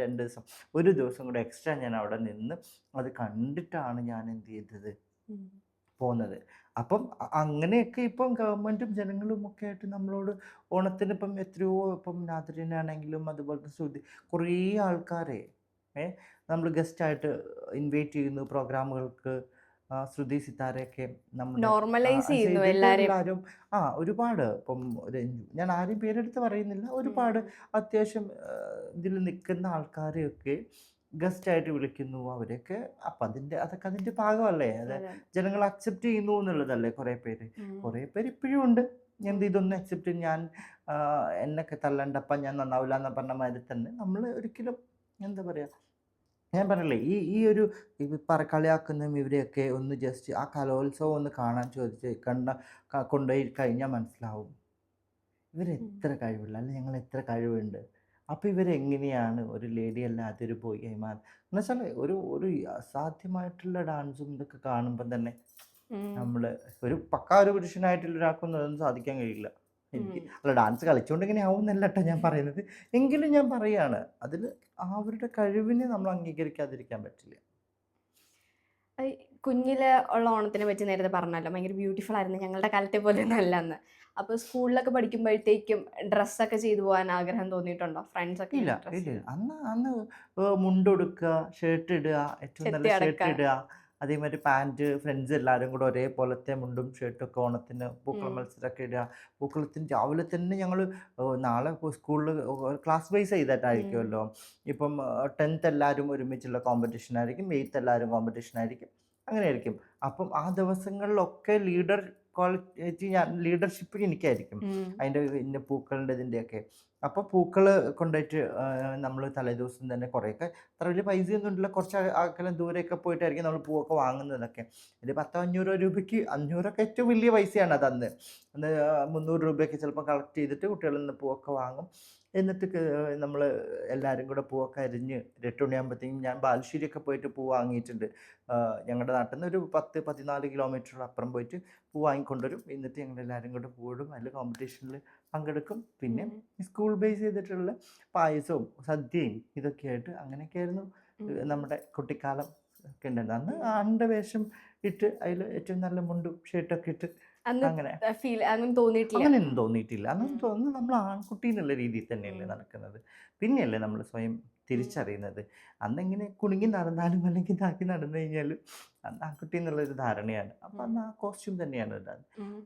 ഒരു ദിവസം കൂടെ എക്സ്ട്രാ ഞാൻ അവിടെ നിന്ന് അത് കണ്ടിട്ടാണ് ഞാൻ എന്ത് ചെയ്തത്, ഉം. പോകുന്നത്. അപ്പം അങ്ങനെയൊക്കെ ഇപ്പം ഗവൺമെൻറ്റും ജനങ്ങളും ഒക്കെ ആയിട്ട് നമ്മളോട് ഓണത്തിന് ഇപ്പം എത്രയോ, ഇപ്പം നാദിരിനാണെങ്കിലും അതുപോലത്തെ ശ്രുതി, കുറേ ആൾക്കാരെ നമ്മൾ ഗസ്റ്റായിട്ട് ഇൻവൈറ്റ് ചെയ്യുന്നു പ്രോഗ്രാമുകൾക്ക്. ശ്രുതി സിത്താരയൊക്കെ നമ്മുടെ നോർമലൈസ് ചെയ്യുന്നു ചെയ്തിട്ട് എല്ലാരെയും. എല്ലാവരും ഒരുപാട്, ഇപ്പം ഞാൻ ആരെയും പേരെടുത്ത് പറയുന്നില്ല, ഒരുപാട് അത്യാവശ്യം ഇതിൽ നിൽക്കുന്ന ആൾക്കാരെയൊക്കെ ഗസ്റ്റായിട്ട് വിളിക്കുന്നു. അവരെയൊക്കെ അപ്പം അതൊക്കെ അതിൻ്റെ ഭാഗമല്ലേ, അത് അതെ. ജനങ്ങൾ അക്സെപ്റ്റ് ചെയ്യുന്നു എന്നുള്ളതല്ലേ. കുറേ പേര് ഉം, ഇപ്പോഴും ഉണ്ട് എന്ത് ഉം. ഇതൊന്നും അക്സെപ്റ്റ് ചെയ്യും, ഞാൻ എന്നൊക്കെ തള്ളണ്ടപ്പം ഞാൻ നന്നാവില്ല എന്ന് പറഞ്ഞ മാതിരി തന്നെ നമ്മൾ ഒരിക്കലും, എന്താ പറയുക, ഞാൻ പറഞ്ഞില്ലേ, ഈ ഒരു കളിയാക്കുന്നതും ഇവരെയൊക്കെ ഒന്ന് ജസ്റ്റ് ആ കലോത്സവം ഒന്ന് കാണാൻ കൊണ്ടുപോയി കഴിഞ്ഞാൽ മനസ്സിലാവും ഇവരെത്ര കഴിവുള്ള, അല്ലെങ്കിൽ ഞങ്ങൾ എത്ര കഴിവുണ്ട്. അപ്പോൾ ഇവരെങ്ങനെയാണ് ഒരു ലേഡി അല്ലാത്തൊരു ബോയ് ആയി മാറി എന്ന് വെച്ചാൽ ഒരു അസാധ്യമായിട്ടുള്ള ഡാൻസും ഇതൊക്കെ കാണുമ്പോൾ തന്നെ ഉം. നമ്മൾ ഒരു പക്കാ ഒരു പുരുഷനായിട്ടുള്ള ഒരാൾക്കൊന്നും അതൊന്നും സാധിക്കാൻ കഴിയില്ല. എനിക്ക് അല്ല ഡാൻസ് കളിച്ചുകൊണ്ട് ഇങ്ങനെ ആവുന്നല്ല കേട്ടോ ഞാൻ പറയുന്നത്. എങ്കിലും ഞാൻ പറയാണ് അതിൽ അവരുടെ കഴിവിനെ നമ്മൾ അംഗീകരിക്കാതിരിക്കാൻ പറ്റില്ല. ഐ, കുഞ്ഞിലെ ഉള്ള ഓണത്തിനെ പറ്റി നേരത്തെ പറഞ്ഞല്ലോ, ഭയങ്കര ബ്യൂട്ടിഫുൾ ആയിരുന്നു, ഞങ്ങളുടെ കാലത്തെ പോലെയൊന്നും അല്ല അന്ന്. അപ്പോൾ സ്കൂളിലൊക്കെ പഠിക്കുമ്പോഴത്തേക്കും ഡ്രസ്സൊക്കെ ചെയ്തു പോകാൻ ആഗ്രഹം തോന്നിയിട്ടുണ്ടോ? ഫ്രണ്ട്സൊക്കെ ഇല്ല ഡ്രസ്സ് ഇല്ല ചെയ്ത് അന്ന് അന്ന് മുണ്ടുടുക്കുക, ഷർട്ട് ഇടുക, ഏറ്റവും നല്ല ചെത്തി ഷർട്ട് അടക്കാൻ. ഇടുക, അതേമാതിരി പാൻറ്, ഫ്രണ്ട്സ് എല്ലാവരും കൂടെ ഒരേപോലത്തെ മുണ്ടും ഷർട്ടും ഒക്കെ ഓണത്തിന് പൂക്കളം മത്സരമൊക്കെ ഇടുക. പൂക്കളത്തിന് രാവിലെ തന്നെ ഞങ്ങൾ നാളെ സ്കൂളിൽ ക്ലാസ് വൈസ് ചെയ്തിട്ടായിരിക്കുമല്ലോ. ഇപ്പം 10th എല്ലാവരും ഒരുമിച്ചുള്ള കോമ്പറ്റീഷൻ ആയിരിക്കും, 8th എല്ലാവരും കോമ്പറ്റീഷൻ ആയിരിക്കും, അങ്ങനെ ആയിരിക്കും. അപ്പം ആ ദിവസങ്ങളിലൊക്കെ ലീഡർ ക്വാളിറ്റി ലീഡർഷിപ്പ് എനിക്കായിരിക്കും, അതിൻ്റെ ഇന്ന പൂക്കളുടെ ഇതിൻ്റെയൊക്കെ. അപ്പോൾ പൂക്കൾ കൊണ്ടുപോയിട്ട് നമ്മൾ തലേദിവസം തന്നെ കുറേയൊക്കെ അത്ര വലിയ പൈസയൊന്നും ഇല്ല, കുറച്ച് അകലം ദൂരെയൊക്കെ പോയിട്ടായിരിക്കും നമ്മൾ പൂവൊക്കെ വാങ്ങുന്നതൊക്കെ. ഒരു 10-500 രൂപയ്ക്ക്, 500ഒക്കെ ഏറ്റവും വലിയ പൈസയാണ് അത് അന്ന്. 300 രൂപയൊക്കെ ചിലപ്പോൾ കളക്ട് ചെയ്തിട്ട് കുട്ടികളിൽ നിന്ന് പൂവൊക്കെ വാങ്ങും. എന്നിട്ട് നമ്മൾ എല്ലാവരും കൂടെ പൂവൊക്കെ അരിഞ്ഞ് 8 മണിയാകുമ്പോഴത്തേക്കും ഞാൻ ബാലുശ്ശേരിയൊക്കെ പോയിട്ട് പൂ വാങ്ങിയിട്ടുണ്ട്. ഞങ്ങളുടെ നാട്ടിൽ നിന്ന് ഒരു 10-14 കിലോമീറ്റർ അപ്പുറം പോയിട്ട് പൂ വാങ്ങിക്കൊണ്ടുവരും. എന്നിട്ട് ഞങ്ങളെല്ലാവരും കൂടെ പൂവിടും, അതിൽ കോമ്പറ്റീഷനിൽ പങ്കെടുക്കും. പിന്നെ സ്കൂൾ ബേസ് ചെയ്തിട്ടുള്ള പായസവും സദ്യയും ഇതൊക്കെയായിട്ട് അങ്ങനെയൊക്കെയായിരുന്നു നമ്മുടെ കുട്ടിക്കാലം ഒക്കെ ഉണ്ടായിരുന്നത്. അന്ന് ആണിൻ്റെ വേഷം ഇട്ട് അതിൽ ഏറ്റവും നല്ല മുണ്ടും ഷർട്ടൊക്കെ ഇട്ട് അന്ന് അങ്ങനെ ഫീൽ അങ്ങനെ തോന്നിയിട്ടില്ല. അങ്ങനെയൊന്നും തോന്നിയിട്ടില്ല. അന്നൊന്നും തോന്നുന്നു നമ്മൾ ആൺകുട്ടി എന്നുള്ള രീതിയിൽ തന്നെയല്ലേ നടക്കുന്നത്. പിന്നെയല്ലേ നമ്മൾ സ്വയം തിരിച്ചറിയുന്നത്. അന്നെങ്ങനെ കുണുങ്ങി നടന്നാലും അല്ലെങ്കിൽ ഇതാക്കി നടന്നു കഴിഞ്ഞാലും അന്ന് ആൺകുട്ടി എന്നുള്ളൊരു ധാരണയാണ്. അപ്പം അന്ന് ആ കോസ്റ്റ്യൂം തന്നെയാണ് ഇടാൻ.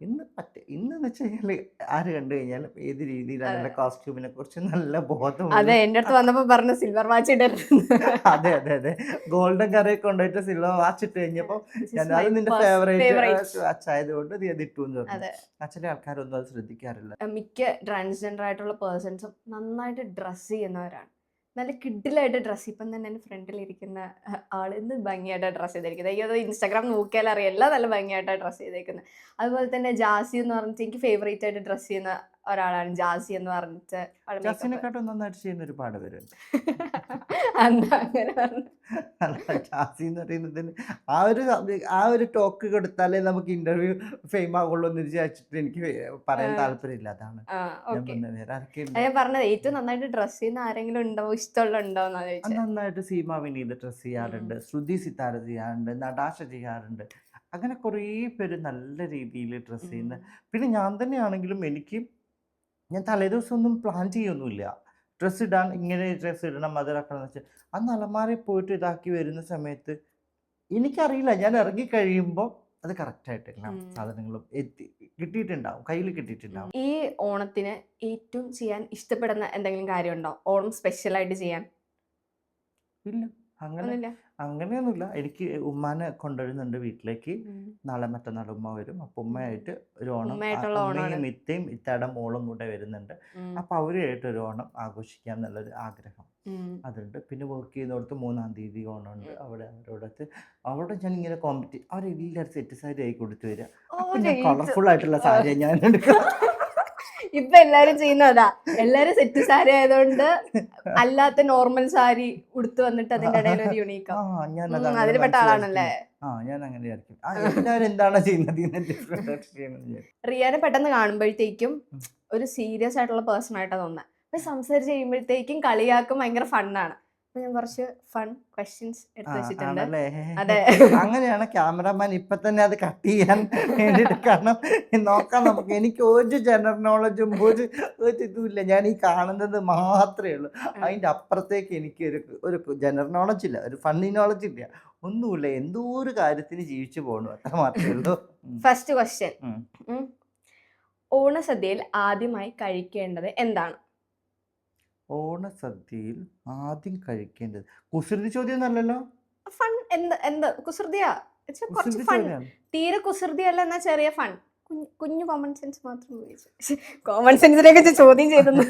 ഇന്നെന്ന് വെച്ച് കഴിഞ്ഞാൽ ആര് കണ്ടു കഴിഞ്ഞാലും ഏത് രീതിയിലാണ് നല്ല കോസ്റ്റ്യൂമിനെ കുറിച്ച് നല്ല ബോധമുള്ള. അതെ, എൻ്റെ അടുത്ത് വന്നപ്പോ പറഞ്ഞ സിൽവർ വാച്ച് ഇടരുത്. അതെ അതെ അതെ, ഗോൾഡൻ കറിയൊക്കെ കൊണ്ടുപോയിട്ട് സിൽവർ വാച്ച് ഇട്ട് കഴിഞ്ഞപ്പോൾ ഞാൻ അത് നിന്റെ ഫേവറേറ്റ് വാച്ച് ആയതുകൊണ്ട് നീ അത് ഇട്ടു എന്ന് പറഞ്ഞു. അച്ഛൻ്റെ ആൾക്കാരൊന്നും അത് ശ്രദ്ധിക്കാറില്ല. മിക്ക ട്രാൻസ്ജെൻഡർ ആയിട്ടുള്ള പേഴ്സൺസും നന്നായിട്ട് ഡ്രസ്സ് ചെയ്യുന്നവരാണ്. നല്ല കിഡിലായിട്ട് ഡ്രസ്സ്. ഇപ്പം തന്നെ എൻ്റെ ഫ്രണ്ടിലിരിക്കുന്ന ആൾ എന്ത് ഭംഗിയായിട്ടാണ് ഡ്രസ്സ് ചെയ്തിരിക്കുന്നത്. എനിക്ക് അത് ഇൻസ്റ്റാഗ്രാം നോക്കിയാൽ അറിയാം, എല്ലാം നല്ല ഭംഗിയായിട്ടാണ് ഡ്രസ്സ് ചെയ്തേക്കുന്നത്. അതുപോലെ തന്നെ ജാസി എന്ന് പറഞ്ഞിട്ട് എനിക്ക് ഫേവറേറ്റ് ആയിട്ട് ഡ്രസ്സ് ചെയ്യുന്ന ഒരാളാണ് ജാസി എന്ന് പറഞ്ഞിട്ട്. ജാസിനെക്കാട്ടും നന്നായിട്ട് ചെയ്യുന്ന ഒരുപാട് പേരുണ്ട്. എന്താ അങ്ങനെ പറഞ്ഞു? ജാസി എന്ന് പറയുന്നതിന് ആ ഒരു ടോക്ക് കൊടുത്താലേ നമുക്ക് ഇന്റർവ്യൂ ഫെയിം ആകുള്ളൂ എന്ന് വിചാരിച്ചിട്ട് എനിക്ക് പറയാൻ താല്പര്യമില്ല. അതാണ് ഞാൻ പറഞ്ഞത്. വേറെ ആർക്കെയുണ്ട് ഞാൻ പറഞ്ഞത് ഏറ്റവും നന്നായിട്ട് ഡ്രസ്സ് ചെയ്യുന്ന ആരെങ്കിലും ഉണ്ടോ, ഇഷ്ടമുള്ള ഉണ്ടോ എന്നാ ചോദിച്ചത്. നന്നായിട്ട് സീമ വിനീത് ഡ്രസ് ചെയ്യാറുണ്ട്, ശ്രുതി സിത്താര ചെയ്യാറുണ്ട്, നടാഷ ചെയ്യാറുണ്ട്. അങ്ങനെ കുറേ പേര് നല്ല രീതിയിൽ ഡ്രസ്സ് ചെയ്യുന്ന. പിന്നെ ഞാൻ തന്നെയാണെങ്കിലും ഞാൻ തലേദിവസം ഒന്നും പ്ലാൻ ചെയ്യൊന്നുമില്ല. ഡ്രസ്സ് ഇടാൻ ഇങ്ങനെ ഡ്രസ്സ് ഇടണം അതിലാക്കണം എന്ന് വെച്ചാൽ അന്ന് അലമാരയിൽ പോയിട്ട് ഇതാക്കി വരുന്ന സമയത്ത് എനിക്കറിയില്ല, ഞാൻ ഇറങ്ങി കഴിയുമ്പോൾ അത് കറക്റ്റായിട്ട് എല്ലാ സാധനങ്ങളും കിട്ടിയിട്ടുണ്ടാവും, കയ്യിൽ കിട്ടിയിട്ടുണ്ടാവും. ഈ ഓണത്തിന് ഏറ്റവും ചെയ്യാൻ ഇഷ്ടപ്പെടുന്ന എന്തെങ്കിലും കാര്യമുണ്ടോ, ഓണം സ്പെഷ്യലായിട്ട് ചെയ്യാൻ? ഇല്ല, അങ്ങനെയൊന്നുമില്ല. എനിക്ക് ഉമ്മാനെ കൊണ്ടുവരുന്നുണ്ട് വീട്ടിലേക്ക്. നാളെ മറ്റന്നാൾ ഉമ്മ വരും. അപ്പം ഉമ്മയായിട്ട് ഒരു ഓണം, ഉമ്മയും ഇത്തയും ഇത്തയുടെ മോളും കൂടെ വരുന്നുണ്ട്. അപ്പം അവരുമായിട്ട് ഒരു ഓണം ആഘോഷിക്കാം എന്നുള്ളൊരു ആഗ്രഹം അതുണ്ട്. പിന്നെ വർക്ക് ചെയ്യുന്നിടത്ത് 3-ാം തീയതി ഓണമുണ്ട്. അവിടെ ഞാൻ ഇങ്ങനെ അവരെല്ലാവരും സെറ്റ് സാരി ആയി കൊടുത്തു വരിക. അപ്പം ഞാൻ കളർഫുൾ ആയിട്ടുള്ള സാരിയാണ് ഞാൻ എടുക്കുക. ഇപ്പൊ എല്ലാരും ചെയ്യുന്നതാ, എല്ലാരും സെറ്റ് സാരി ആയതുകൊണ്ട് അല്ലാത്ത നോർമൽ സാരി ഉടുത്തു വന്നിട്ട് അതിന്റെ ഇടയിൽ ഒരു യൂണീക്ക് അതിൽ പെട്ട ആളാണല്ലേ. ഞാൻ അങ്ങനെ എല്ലാവരും എന്താണ് ചെയ്യുന്നത്. റിയാനെ പെട്ടെന്ന് കാണുമ്പോഴത്തേക്കും ഒരു സീരിയസ് ആയിട്ടുള്ള പേഴ്സൺ ആയിട്ടാണ് തോന്നുന്നത്. അപ്പൊ സംസാരിച്ച് കഴിയുമ്പോഴത്തേക്കും കളിയാക്കും, ഭയങ്കര ഫണ്ണാണ്. അപ്പൊ ഞാൻ കുറച്ച് ഫൺ ക്വസ്റ്റ്യൻസ് എടുത്ത് വെച്ചിട്ടുണ്ട്. അതെ, അങ്ങനെയാണ് ക്യാമറമാൻ ഇപ്പൊ തന്നെ അത് കട്ട് ചെയ്യാൻ വേണ്ടിട്ട്. കാരണം നോക്കാം നമുക്ക്, എനിക്ക് ഒരു ജനറൽ നോളജും ഒരു ഇതുമില്ല. ഞാൻ ഈ കാണുന്നത് മാത്രമേ ഉള്ളൂ. അതിന്റെ അപ്പുറത്തേക്ക് എനിക്ക് ഒരു ജനറൽ നോളജ് ഇല്ല, ഒരു ഫണ്ണി നോളജ് ഇല്ല, ഒന്നുമില്ല. എന്തോ ഒരു കാര്യത്തിന് ജീവിച്ചു പോകണു, അത്ര മാത്രമേ ഉള്ളൂ. ഫസ്റ്റ് ക്വസ്റ്റ്യൻ, ഓണസദ്യയിൽ ആദ്യമായി കഴിക്കേണ്ടത് എന്താണ്? ഓണസദ്യയിൽ ആദ്യം കഴിക്കേണ്ടത് കുസൃതി ചോദ്യം അല്ലല്ലോ. ഫൺ എന്താ കുസൃതിയാ? തീരെ കുസൃതിയല്ല, എന്നാ ചെറിയ ഫൺ, കുഞ്ഞു കോമൺ സെൻസ് മാത്രം. കോമൺ സെൻസിനെ കുറിച്ച് ചോദ്യം ചെയ്തെന്ന്.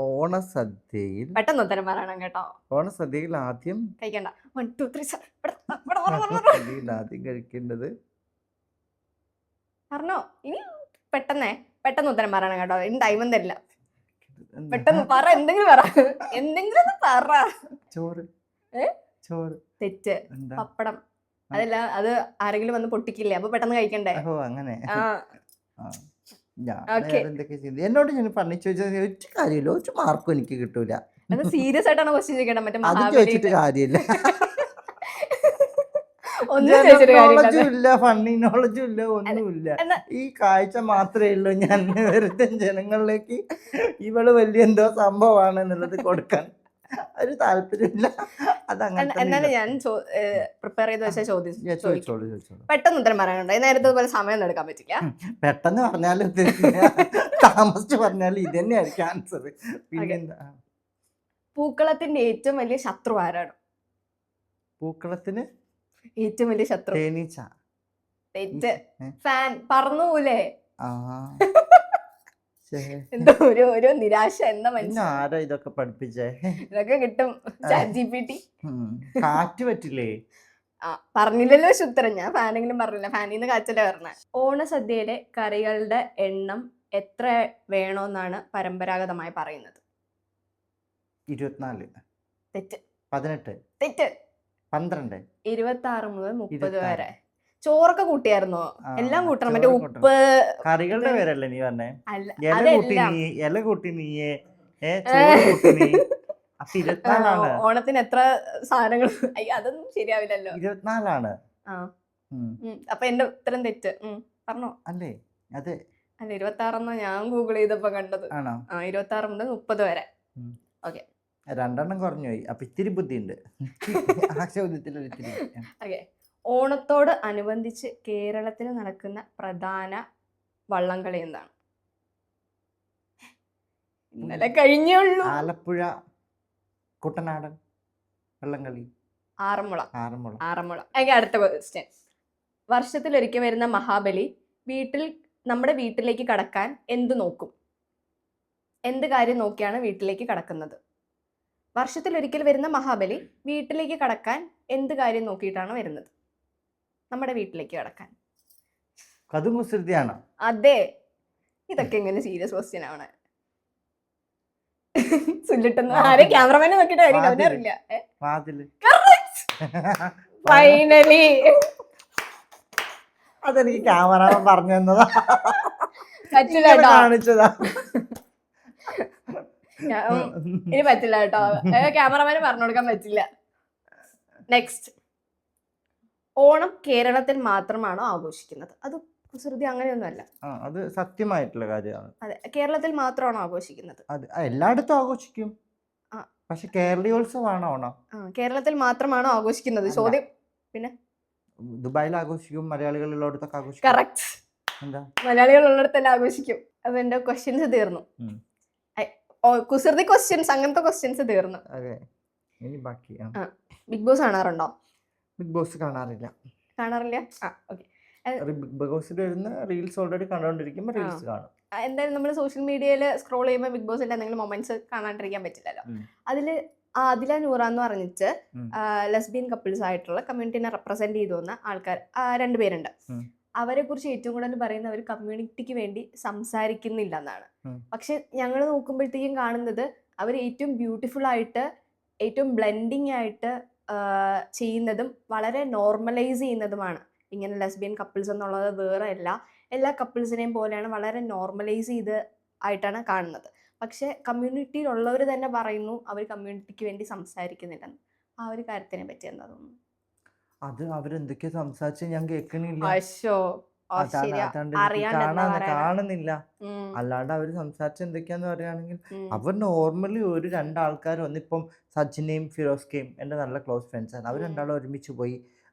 ഓണസദ്യയിൽ പെട്ടെന്ന് ഉത്തരം പറയണം കേട്ടോ. ഓണസദ്യയിൽ ആദ്യം കഴിക്കണ്ട. 1 2 3 ആദ്യം കഴിക്കേണ്ടത് പറഞ്ഞോ. ഇനി പെട്ടെന്ന് ഉത്തരം പറയണം കേട്ടോ. ഇനി ടൈമൊന്നും തരില്ല. പെട്ടെന്ന് പറ, എന്തെങ്കിലും പറ. ചോറ്. തെറ്റ്. പപ്പടം. അതല്ല, അത് ആരെങ്കിലും വന്ന് പൊട്ടിക്കില്ലേ, അപ്പൊ പെട്ടെന്ന് കഴിക്കണ്ടേ. അങ്ങനെ ഞാൻ ഓക്കെ. വേറെ എന്തൊക്കെ ചെയ്തു എന്നോട് ഞാൻ ഫണ്ണി ചോദിച്ചാൽ ഒരു കാര്യമില്ല, ഒരു മാർക്കും എനിക്ക് കിട്ടൂല. അത് സീരിയസ് ആയിട്ടാണ് ക്വസ്റ്റ്യൻ ചോദിക്കേണ്ടത്, മറ്റേ അത് ചോദിച്ചിട്ട് മഹാബലി കാര്യമില്ല. ഒന്നും ജനറൽ ചോദിച്ചിട്ട് കാര്യമില്ല അത്. നോളജും ഇല്ല, ഫണ്ണി നോളജും ഇല്ല, ഒന്നുമില്ല. എന്നാ ഈ കാഴ്ച മാത്രമേ ഉള്ളൂ ഞാൻ വെറുതെ ജനങ്ങളിലേക്ക് ഇവള് വലിയ എന്തോ സംഭവമാണ് എന്നുള്ളത് കൊടുക്കാൻ ഒരു താല്പര്യമില്ല. അതങ്ങനെ തന്നെ എന്നാലും ഇരുന്നു. ഞാൻ പ്രിപ്പയർ ചെയ്ത് വെച്ച ചോദ്യം ചോദിക്കും. ചോദിച്ചോളൂ ചോദിച്ചോളൂ. പെട്ടെന്ന് ഉത്തരം പറയാനുണ്ട്, നേരത്തെ പോലെ സമയം എടുക്കാൻ പറ്റില്ല. പെട്ടെന്ന് പറഞ്ഞാലും താമസിച്ച് പറഞ്ഞാലും ഇത് തന്നെയായിരിക്കും ആൻസർ. പിന്നെന്താ? പൂക്കളത്തിന്റെ ഏറ്റവും വലിയ ശത്രു ആരാണ്? പൂക്കളത്തിന് ഏറ്റവും വലിയ ശത്രു. തേനീച്ച. തെറ്റ്. ഏ? ഫാൻ. പറന്നുപോലെ. ആ എന്തോ ഒരു നിരാശ എന്ന പിന്നെ മനുഷ്യൻ. ആരാ ഇതൊക്കെ പഠിപ്പിച്ചേ? ഇതൊക്കെ കിട്ടും ChatGPT. കാറ്റ് പറ്റില്ലേ? പറഞ്ഞില്ലല്ലോ ഉത്തരം, ഞാൻ ഫാനെങ്കിലും പറഞ്ഞില്ല, ഫാനിൽ നിന്ന് കാച്ചല്ലേ പറഞ്ഞ. ഓണസദ്യയിലെ കറികളുടെ എണ്ണം എത്ര വേണമെന്നാണ് പരമ്പരാഗതമായി പറയുന്നത്? 24. തെറ്റ്. 18. തെറ്റ്. 12. 26 മുതൽ 30 26. വരെ. ചോറൊക്കെ കൂട്ടിയായിരുന്നോ? ആ, എല്ലാം കൂട്ടണം, മറ്റേ ചോറ് ഉപ്പ് കറികളുടെ പേരല്ലേ നീ പറഞ്ഞേ? അല്ല, ഇല കൂട്ടി അതെല്ലാം. നീ, ഇല കൂട്ടി നീയേ, ചോറ് കൂട്ടി നീ. അപ്പൊ 24 ഓണത്തിന് എത്ര സാധനങ്ങൾ? അയ്യോ, അതൊന്നും ശരിയാവില്ലല്ലോ. 24 ആ. ഉം. അപ്പൊ എന്റെ ഉത്തരം തെറ്റ്. പറഞ്ഞോ. അല്ലേ? അതെ. അല്ല, 26 ഞാൻ ഗൂഗിൾ ചെയ്തപ്പോ കണ്ടത്. ആണോ? 26 മുതൽ 30 വരെ. ഉം. ഓക്കെ. 2 കുറഞ്ഞു പോയി. അപ്പൊ ഇത്തിരി ബുദ്ധിയുണ്ട് ആ ചോദ്യത്തിൽ ഒരു ഇത്തിരി. ഓക്കെ. ഓണത്തോട് അനുബന്ധിച്ച് കേരളത്തിൽ നടക്കുന്ന പ്രധാന വള്ളംകളി എന്താണ്? ഇന്നലെ കഴിഞ്ഞുള്ളൂ. ആലപ്പുഴ കുട്ടനാടൻ വള്ളംകളി. ആറന്മുള. ആറന്മുള. ആറന്മുള. ഓക്കെ, അടുത്ത ക്വസ്റ്റ്യൻ. വർഷത്തിലൊരിക്കൽ വരുന്ന മഹാബലി നമ്മുടെ വീട്ടിലേക്ക് കടക്കാൻ എന്ത് നോക്കും? എന്ത് കാര്യം നോക്കിയാണ് വീട്ടിലേക്ക് കടക്കുന്നത്? വർഷത്തിലൊരിക്കൽ വരുന്ന മഹാബലി വീട്ടിലേക്ക് കടക്കാൻ എന്ത് കാര്യം നോക്കിയിട്ടാണ് വരുന്നത്? നമ്മുടെ വീട്ടിലേക്ക് കടക്കാൻ. അതും കുസൃതിയാണോ? അതെ. ഇതൊക്കെ എങ്ങനെ സീരിയസ് ക്വസ്റ്റ്യൻ ആണ്? സുല്ലിട്ടുന്ന ആരെ ക്യാമറമാനെ നോക്കിയിട്ട് കാര്യമില്ല, അവനറിയില്ല. വാതില്. ഫൈനലി. അതെനിക്ക് ക്യാമറമാൻ പറഞ്ഞു തന്നതാ, പറ്റില്ല ഇങ്ങനെ കേട്ടോ. കാണിച്ചതാ. ഇനി പറ്റില്ല കേട്ടോ, ക്യാമറമാന് പറഞ്ഞു കൊടുക്കാൻ പറ്റില്ല. നെക്സ്റ്റ്. ഓണം കേരളത്തിൽ മാത്രമാണോ ആഘോഷിക്കുന്നത്? അത് കുസൃതി അങ്ങനെയൊന്നുമല്ല. അത് സത്യമായിട്ടുള്ള കാര്യമാണ്. അതെ, കേരളത്തിൽ മാത്രമാണോ ആഘോഷിക്കുന്നത്? അത് എല്ലായിടത്തും ആഘോഷിക്കും. ആ. പക്ഷെ കേരളീയോത്സവമാണോ ഓണം? കേരളത്തിൽ മാത്രമാണോ ആഘോഷിക്കുന്നത്? അല്ല. ചോദ്യം. പിന്നെ ദുബായിൽ ആഘോഷിക്കും, മലയാളികളുള്ളടത്തൊക്കെ ആഘോഷിക്കും. കറക്റ്റ്. എന്താ? മലയാളികളുള്ളിടത്തല്ല ആഘോഷിക്കും. അപ്പൊ എന്റെ ക്വസ്റ്റ്യൻസ് തീർന്നു. ഉം. കുസൃതി ക്വസ്റ്റ്യൻസ്, അങ്ങനത്തെ ക്വസ്റ്റ്യൻസ് തീർന്നു. അതെ. ഇനി ബാക്കി. ബിഗ് ബോസ് കാണാറുണ്ടോ? ബിഗ് ബോസ് കാണാറില്ല. കാണാറില്ല. ഓക്കെ. ബിഗ് ബോസിൽ വരുന്ന റീൽസ് ഓൾറെഡി കണ്ടോണ്ടിരിക്കുമ്പോ റീൽസ് കാണും. എന്തായാലും നമ്മൾ സോഷ്യൽ മീഡിയയിൽ സ്ക്രോൾ ചെയ്യുമ്പോൾ ബിഗ് ബോസിന്റെ എന്തെങ്കിലും മൊമെന്റ്സ് കാണാണ്ടിരിക്കാൻ പറ്റില്ലല്ലോ. അതില് ആദില നൂറ എന്ന് പറഞ്ഞിട്ട് ലെസ്ബിയൻ കപ്പിൾസ് ആയിട്ടുള്ള കമ്മ്യൂണിറ്റിനെ റെപ്രസെന്റ് ചെയ്തു വന്ന ആൾക്കാർ 2 പേരുണ്ട്. അവരെ കുറിച്ച് ഏറ്റവും കൂടുതൽ പറയുന്നത് അവർ കമ്മ്യൂണിറ്റിക്ക് വേണ്ടി സംസാരിക്കുന്നില്ല എന്നാണ്. പക്ഷെ ഞങ്ങൾ നോക്കുമ്പോഴത്തേക്കും കാണുന്നത് അവർ ഏറ്റവും ബ്യൂട്ടിഫുൾ ആയിട്ട്, ഏറ്റവും ബ്ലെൻഡിങ് ആയിട്ട് ചെയ്യുന്നതും വളരെ നോർമലൈസ് ചെയ്യുന്നതുമാണ്. ഇങ്ങനെ ലെസ്ബിയൻ കപ്പിൾസ് എന്നുള്ളത് വേറെ എല്ലാ കപ്പിൾസിനെയും പോലെയാണ്, വളരെ നോർമലൈസ് ചെയ്ത് ആയിട്ടാണ് കാണുന്നത്. പക്ഷെ കമ്മ്യൂണിറ്റിയിലുള്ളവർ തന്നെ പറയുന്നു അവർ കമ്മ്യൂണിറ്റിക്ക് വേണ്ടി സംസാരിക്കുന്നില്ലെന്ന്. ആ ഒരു കാര്യത്തിനെ പറ്റി എന്താ തോന്നുന്നു? അത് അവരെന്തൊക്കെയാ സംസാരിച്ച് ഞാൻ കേൾക്കണില്ല, കാണുന്നില്ല. അല്ലാണ്ട് അവര് സംസാരിച്ച് എന്തൊക്കെയാന്ന് പറയുകയാണെങ്കിൽ അവർ നോർമലി ഒരു 2 ആൾക്കാർ വന്നിപ്പം സച്ചിനെയും ഫിറോസ്കയും എൻ്റെ നല്ല ക്ലോസ് ഫ്രണ്ട്സ് ആണ്. അവർ 2 ആളും ഒരുമിച്ച് പോയി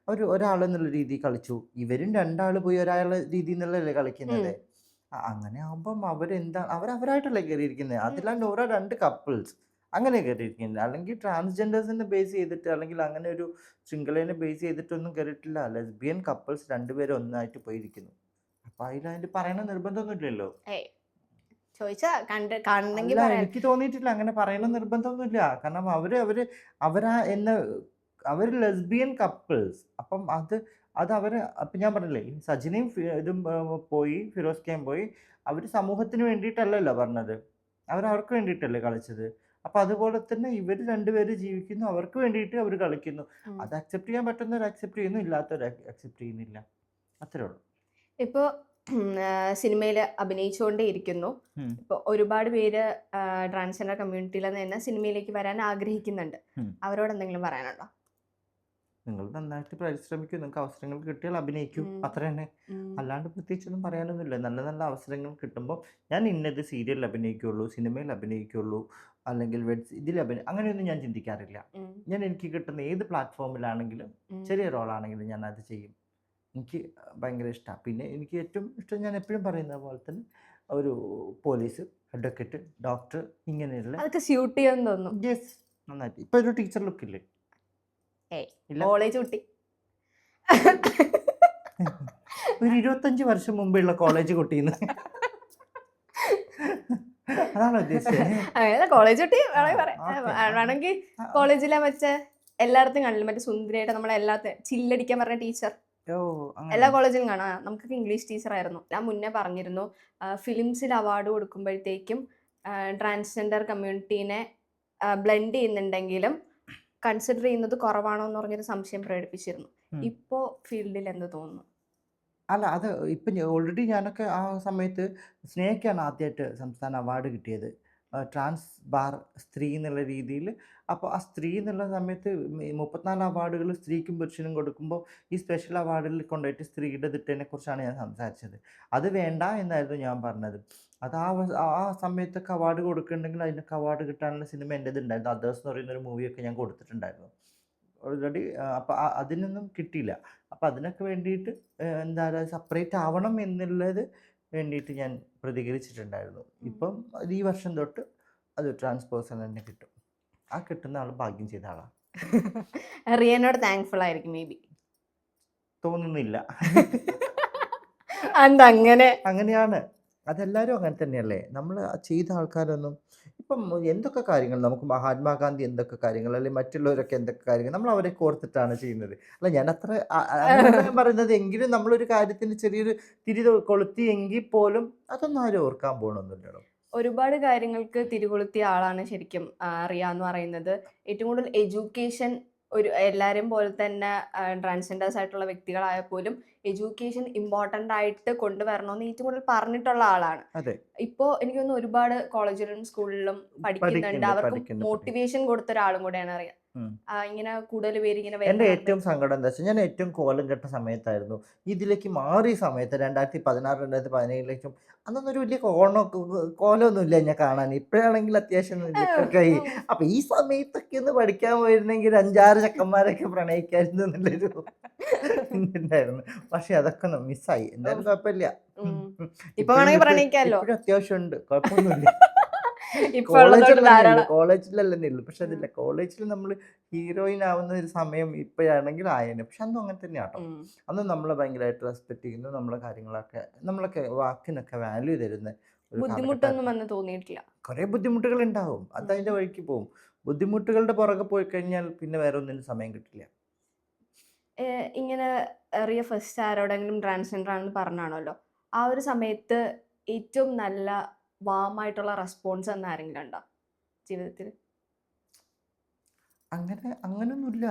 ഒരാളെന്നുള്ള രീതിയിൽ കളിച്ചു. ഇവരും 2 ആള് പോയി ഒരാളുടെ രീതി എന്നുള്ളതല്ലേ കളിക്കുന്നത്. അങ്ങനെ ആകുമ്പം അവരായിട്ടല്ലേ കയറിയിരിക്കുന്നത്. അതിലാണ്ട് ഓരോ 2 കപ്പിൾസ് അങ്ങനെ കയറിയിരിക്കുന്നത്. അല്ലെങ്കിൽ ട്രാൻസ്ജെൻഡേഴ്സിനെ ബേസ് ചെയ്തിട്ട്, അല്ലെങ്കിൽ അങ്ങനെ ഒരു ശൃംഖലേനെ ബേസ് ചെയ്തിട്ടൊന്നും കയറിയിട്ടില്ല. ലെസ്ബിയൻ കപ്പിൾസ് 2 പേരും ഒന്നായിട്ട് പോയിരിക്കുന്നു. അപ്പൊ അതിൽ പറയണ നിർബന്ധമൊന്നുമില്ലല്ലോ. എനിക്ക് തോന്നിയിട്ടില്ല അങ്ങനെ പറയണ നിർബന്ധമൊന്നുമില്ല. കാരണം അവര് ലെസ്ബിയൻ കപ്പിൾസ്. അപ്പം അത് അവര് അപ്പം ഞാൻ പറഞ്ഞില്ലേ, സജിനയും ഇതും പോയി, ഫിറോസ്കയും പോയി. അവർ സമൂഹത്തിന് വേണ്ടിയിട്ടല്ലല്ലോ പറഞ്ഞത്, അവർക്ക് വേണ്ടിയിട്ടല്ലേ കളിച്ചത്. അപ്പൊ അതുപോലെ തന്നെ ഇവർ 2 പേര് ജീവിക്കുന്നു, അവർക്ക് വേണ്ടിയിട്ട് അവർ കളിക്കുന്നു. അത് അക്സെപ്റ്റ് ചെയ്യാൻ പറ്റുന്നവർ അക്സെപ്റ്റ് ചെയ്യുന്നു, ഇല്ലാത്തവർ അക്സെപ്റ്റ് ചെയ്യുന്നില്ല. അത്രേ ഉള്ളൂ. ഇപ്പോൾ സിനിമയിൽ അഭിനയിച്ചുകൊണ്ടേ ഇരിക്കുന്നു. ഉം. ഇപ്പോൾ ഒരുപാട് പേര് ട്രാൻസ്ജെൻഡർ കമ്മ്യൂണിറ്റിയിൽ നിന്ന് സിനിമയിലേക്ക് വരാൻ ആഗ്രഹിക്കുന്നുണ്ട്. ഉം. അവരോട് എന്തെങ്കിലും പറയാനുണ്ടോ? നിങ്ങൾ നന്നായിട്ട് പരിശ്രമിക്കൂ, നിങ്ങൾക്ക് അവസരങ്ങൾ കിട്ടിയാൽ അഭിനയിക്കൂ, ഉം. അത്ര തന്നെ. ഉം. അല്ലാണ്ട് പ്രത്യേകിച്ചൊന്നും പറയാനൊന്നുമില്ല. നല്ല നല്ല അവസരങ്ങൾ കിട്ടുമ്പോൾ ഞാൻ ഇന്നത് സീരിയലിൽ അഭിനയിക്കുള്ളൂ, സിനിമയിൽ അഭിനയിക്കുള്ളൂ, അല്ലെങ്കിൽ ഇതിൽ അങ്ങനെയൊന്നും ഞാൻ ചിന്തിക്കാറില്ല. ഉം. എനിക്ക് കിട്ടുന്ന ഏത് പ്ലാറ്റ്ഫോമിലാണെങ്കിലും ഉം. ചെറിയ റോളാണെങ്കിലും ഞാൻ അത് ചെയ്യും. എനിക്ക് ഭയങ്കര ഇഷ്ടമാണ്. പിന്നെ എനിക്ക് ഏറ്റവും ഇഷ്ടം ഞാൻ എപ്പോഴും പറയുന്ന പോലെ തന്നെ ഒരു പോലീസ്, അഡ്വക്കേറ്റ്, ഡോക്ടർ, ഇങ്ങനെയുള്ള അതൊക്കെ സ്യൂട്ട് ചെയ്യുമെന്ന് തോന്നുന്നു. യെസ്, നന്നായിട്ട്. ഇപ്പൊ ഒരു ടീച്ചർ ലുക്കില്ലേ? ഏയ് ഇല്ല. കോളേജ് കുട്ടി. ഒരു 25 വർഷം മുമ്പുള്ള കോളേജ് കുട്ടീന്ന്. അതാണോ ഉദ്ദേശിച്ചത്? അങ്ങനെ കോളേജ് കുട്ടി വേണമെങ്കിൽ ആ, പറയാം. ഓക്കേ. വേണമെങ്കിൽ ആ, കോളേജിലെ മറ്റേ എല്ലായിടത്തും കാണില്ല, മറ്റേ സുന്ദരിയായിട്ട് നമ്മളെ ചില്ലടിക്കാൻ പറഞ്ഞ ടീച്ചർ ഓ, എല്ലാ അങ്ങനെ. കോളേജിലും കാണാം. നമുക്കൊക്കെ ഇംഗ്ലീഷ് ടീച്ചർ ആയിരുന്നു. ഞാൻ മുന്നേ പറഞ്ഞിരുന്നു, ഫിലിംസിൽ അവാർഡ് കൊടുക്കുമ്പോഴത്തേക്കും ട്രാൻസ്ജെൻഡർ കമ്മ്യൂണിറ്റീനെ ബ്ലെൻഡ് ചെയ്യുന്നുണ്ടെങ്കിലും കൺസിഡർ ചെയ്യുന്നത് കുറവാണോ എന്ന് പറഞ്ഞൊരു സംശയം പ്രകടിപ്പിച്ചിരുന്നു. ഉം. ഇപ്പോൾ ഫീൽഡിൽ എന്ത് തോന്നുന്നു? അല്ല, അത് ഇപ്പം ഓൾറെഡി ഞാനൊക്കെ ആ സമയത്ത് സ്നേഹയ്ക്കാണ് ആദ്യമായിട്ട് സംസ്ഥാന അവാർഡ് കിട്ടിയത്. ട്രാൻസ് ബാർ സ്ത്രീ എന്നുള്ള രീതിയിൽ. അപ്പോൾ ആ സ്ത്രീ എന്നുള്ള സമയത്ത് 34 അവാർഡുകൾ സ്ത്രീക്കും പുരുഷനും കൊടുക്കുമ്പോൾ ഈ സ്പെഷ്യൽ അവാർഡിൽ കൊണ്ടുപോയിട്ട് സ്ത്രീയുടെ ദിട്ടേനെ കുറിച്ചാണ് ഞാൻ സംസാരിച്ചത്. അത് വേണ്ട എന്നായിരുന്നു ഞാൻ പറഞ്ഞത്. അത് ആ സമയത്തൊക്കെ അവാർഡ് കൊടുക്കുന്നുണ്ടെങ്കിൽ അതിനൊക്കെ അവാർഡ് കിട്ടാനുള്ള സിനിമ എൻ്റെത് ഉണ്ടായിരുന്നു. അതേഴ്സ് എന്ന് പറയുന്ന ഒരു മൂവിയൊക്കെ ഞാൻ കൊടുത്തിട്ടുണ്ടായിരുന്നു ഓൾറെഡി. അപ്പോൾ അതിനൊന്നും കിട്ടിയില്ല. അപ്പോൾ അതിനൊക്കെ വേണ്ടിയിട്ട് എന്താ പറയുക, സെപ്പറേറ്റ് ആവണം എന്നുള്ളത് വേണ്ടിയിട്ട് ഞാൻ പ്രതികരിച്ചിട്ടുണ്ടായിരുന്നു. ഇപ്പം അത് ഈ വർഷം തൊട്ട് അത് ട്രാൻസ് പേഴ്സൺ തന്നെ കിട്ടും. ആ കിട്ടുന്ന ആൾ ഭാഗ്യം ചെയ്ത ആളാണ്. റിയനോട് താങ്ക്ഫുൾ ആയിരിക്കും മേ ബി. തോന്നുന്നില്ല. അതങ്ങനെ അങ്ങനെയാണ്. അതെല്ലാവരും അങ്ങനെ തന്നെയല്ലേ. നമ്മൾ ചെയ്ത ആൾക്കാരൊന്നും ഇപ്പം എന്തൊക്കെ കാര്യങ്ങൾ നമുക്ക് മഹാത്മാഗാന്ധി എന്തൊക്കെ കാര്യങ്ങൾ, അല്ലെങ്കിൽ മറ്റുള്ളവരൊക്കെ എന്തൊക്കെ കാര്യങ്ങൾ നമ്മൾ അവരെ ഓർത്തിട്ടാണ് ചെയ്യുന്നത്. അല്ല, ഞാൻ അത്ര അങ്ങനെയല്ല ഞാൻ പറയുന്നത്. എങ്കിലും നമ്മളൊരു കാര്യത്തിന് ചെറിയൊരു തിരി കൊളുത്തി എങ്കിൽ പോലും അതൊന്നും ആരും ഓർക്കാൻ പോകണമെന്നില്ലല്ലോ. ഒരുപാട് കാര്യങ്ങൾക്ക് തിരികൊളുത്തിയ ആളാണ് ശരിക്കും റിയ എന്ന് പറയുന്നത്. ഏറ്റവും കൂടുതൽ എഡ്യൂക്കേഷൻ എല്ലാവരെയും പോലെ തന്നെ ട്രാൻസ്ജെൻഡേഴ്സ് ആയിട്ടുള്ള വ്യക്തികളായ പോലും എഡ്യൂക്കേഷൻ ഇമ്പോർട്ടൻ്റ് ആയിട്ട് കൊണ്ടുവരണമെന്ന് ഏറ്റവും കൂടുതൽ പറഞ്ഞിട്ടുള്ള ആളാണ്. അതെ, ഇപ്പോൾ എനിക്ക് തോന്നുന്നു ഒരുപാട് കോളേജിലും സ്കൂളിലും പഠിക്കുന്നുണ്ട്. അവർക്ക് പഠിക്കുന്നുണ്ട്. മോട്ടിവേഷൻ കൊടുത്ത ഒരാളും കൂടെയാണ് അറിയാം. ഉം. ഇങ്ങനെ കൂടുതൽ പേര് ഇങ്ങനെ എൻ്റെ വരുന്ന ഏറ്റവും സങ്കടം എന്താ വെച്ചാൽ, ഞാൻ ഏറ്റവും കോലം കെട്ട സമയത്തായിരുന്നു ഇതിലേക്ക് മാറിയ സമയത്ത് 2016 2017 അന്നൊന്നും ഒരു വലിയ കോലമൊന്നുമില്ല ഞാൻ കാണാൻ. ഇപ്പോഴാണെങ്കിൽ അത്യാവശ്യം ലുക്കൊക്കെ ആയി. അപ്പം ഈ സമയത്തൊക്കെ ഒന്ന് പഠിക്കാൻ പോയിരുന്നെങ്കിൽ 5-6 ചെക്കന്മാരൊക്കെ പ്രണയിക്കായിരുന്നു എന്നുള്ളൊരു ഇതുണ്ടായിരുന്നു. പക്ഷെ അതൊക്കെ മിസ്സായി. എന്തായാലും കുഴപ്പമില്ല. ഇപ്പൊ വേണമെങ്കിൽ പ്രണയിക്കാമല്ലോ. ഇപ്പോഴും അത്യാവശ്യമുണ്ട്, കുഴപ്പമൊന്നുമില്ല. ഇപ്പൊ ഉള്ളതുകൊണ്ട് ധാരാളം. കോളേജിലല്ലേ ഉള്ളൂ. പക്ഷെ അതില്ല, കോളേജിൽ നമ്മൾ ഹീറോയിൻ ആവുന്ന ഒരു സമയം ഇപ്പോഴാണെങ്കിൽ ആയേനെ. പക്ഷെ അന്നും അങ്ങനെ തന്നെയാട്ടോ. അന്ന് നമ്മളെ ഭയങ്കരമായിട്ട് റെസ്പെക്ട് ചെയ്യുന്നു, നമ്മളെ കാര്യങ്ങളൊക്കെ നമ്മളൊക്കെ വാക്കിനൊക്കെ വാല്യൂ തരുന്ന ഒരു ബുദ്ധിമുട്ടൊന്നും വന്ന് തോന്നിയിട്ടില്ല. കുറേ ബുദ്ധിമുട്ടുകൾ ഉണ്ടാവും, അത് അതിൻ്റെ വഴിക്ക് പോകും. ബുദ്ധിമുട്ടുകളുടെ പുറകെ പോയി കഴിഞ്ഞാൽ പിന്നെ വേറെ ഒന്നിനും സമയം കിട്ടില്ല. ഇങ്ങനെ റിയ ഫസ്റ്റ് ആരോടെങ്കിലും ട്രാൻസ്ജെൻഡർ ആണെന്ന് പറഞ്ഞാണല്ലോ, ആ ഒരു സമയത്ത് ഏറ്റവും നല്ല വാമായിട്ടുള്ള റെസ്പോൺസ് എന്ന് ആരെങ്കിലും ഉണ്ടോ ജീവിതത്തിൽ? അങ്ങനൊന്നുമില്ല.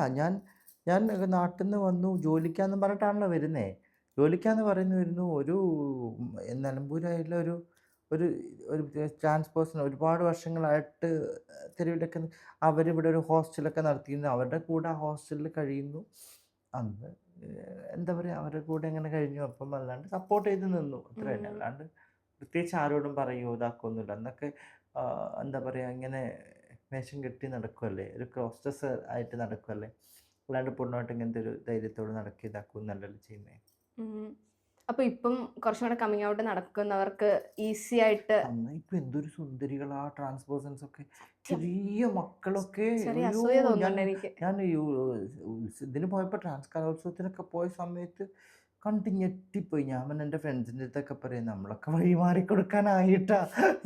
ഞാൻ നാട്ടിൽ നിന്ന് വന്നു ജോലിക്കാന്ന് പറഞ്ഞിട്ടാണല്ലോ വരുന്നത്. ജോലിക്കാന്ന് വരുന്നു ഒരു നിലമ്പൂരായുള്ള ഒരു ഒരു ട്രാൻസ് പേഴ്സൺ ഒരുപാട് വർഷങ്ങളായിട്ട് തെരുവിലൊക്കെ അവരിവിടെ ഒരു ഹോസ്റ്റലൊക്കെ നടത്തിയിരുന്നു. അവരുടെ കൂടെ ആ ഹോസ്റ്റലിൽ കഴിയുന്നു. അന്ന് എന്താ പറയുക, അവരുടെ കൂടെ അങ്ങനെ കഴിഞ്ഞു. അപ്പം അല്ലാണ്ട് സപ്പോർട്ട് ചെയ്ത് നിന്നു, അത്ര തന്നെ. അല്ലാണ്ട് പ്രത്യേകിച്ച് ആരോടും പറയുകയോ ഇതാക്കൊന്നുമില്ല. അന്നൊക്കെ എന്താ പറയുക, ഇങ്ങനെ വേഷം കെട്ടി നടക്കുമല്ലേ, ഒരു ക്രോസ്റ്റസ് ആയിട്ട് നടക്കുമല്ലേ. അല്ലാണ്ട് പൂർണ്ണമായിട്ട് ഇങ്ങനത്തെ ഒരു ധൈര്യത്തോട് നടക്കുക ഇതാക്കുമെന്നല്ലല്ലോ ചെയ്യുന്നത്. അപ്പൊ ഇപ്പം കുറച്ചും കൂടെ കമ്മിങ് ഔട്ട് നടക്കുന്നവർക്ക് ഈസി ആയിട്ട്. അന്ന് ഇപ്പൊ എന്തൊരു സുന്ദരികളാ ട്രാൻസ് പേഴ്സൺസ് ഒക്കെ, ചെറിയ മക്കളൊക്കെ. ചെറിയ അയ്യോ, അസൂയ തോന്നുന്നുണ്ട് എനിക്ക്. ഞാൻ ഇതിന് പോയപ്പോൾ ട്രാൻസ് കലോത്സവത്തിനൊക്കെ പോയ സമയത്ത് കണ്ട് ഞെട്ടിപ്പോയി. ഞാൻ എൻ്റെ ഫ്രണ്ട്സിൻ്റെ അടുത്തൊക്കെ പറയും, നമ്മളൊക്കെ വഴി മാറി കൊടുക്കാനായിട്ടാ,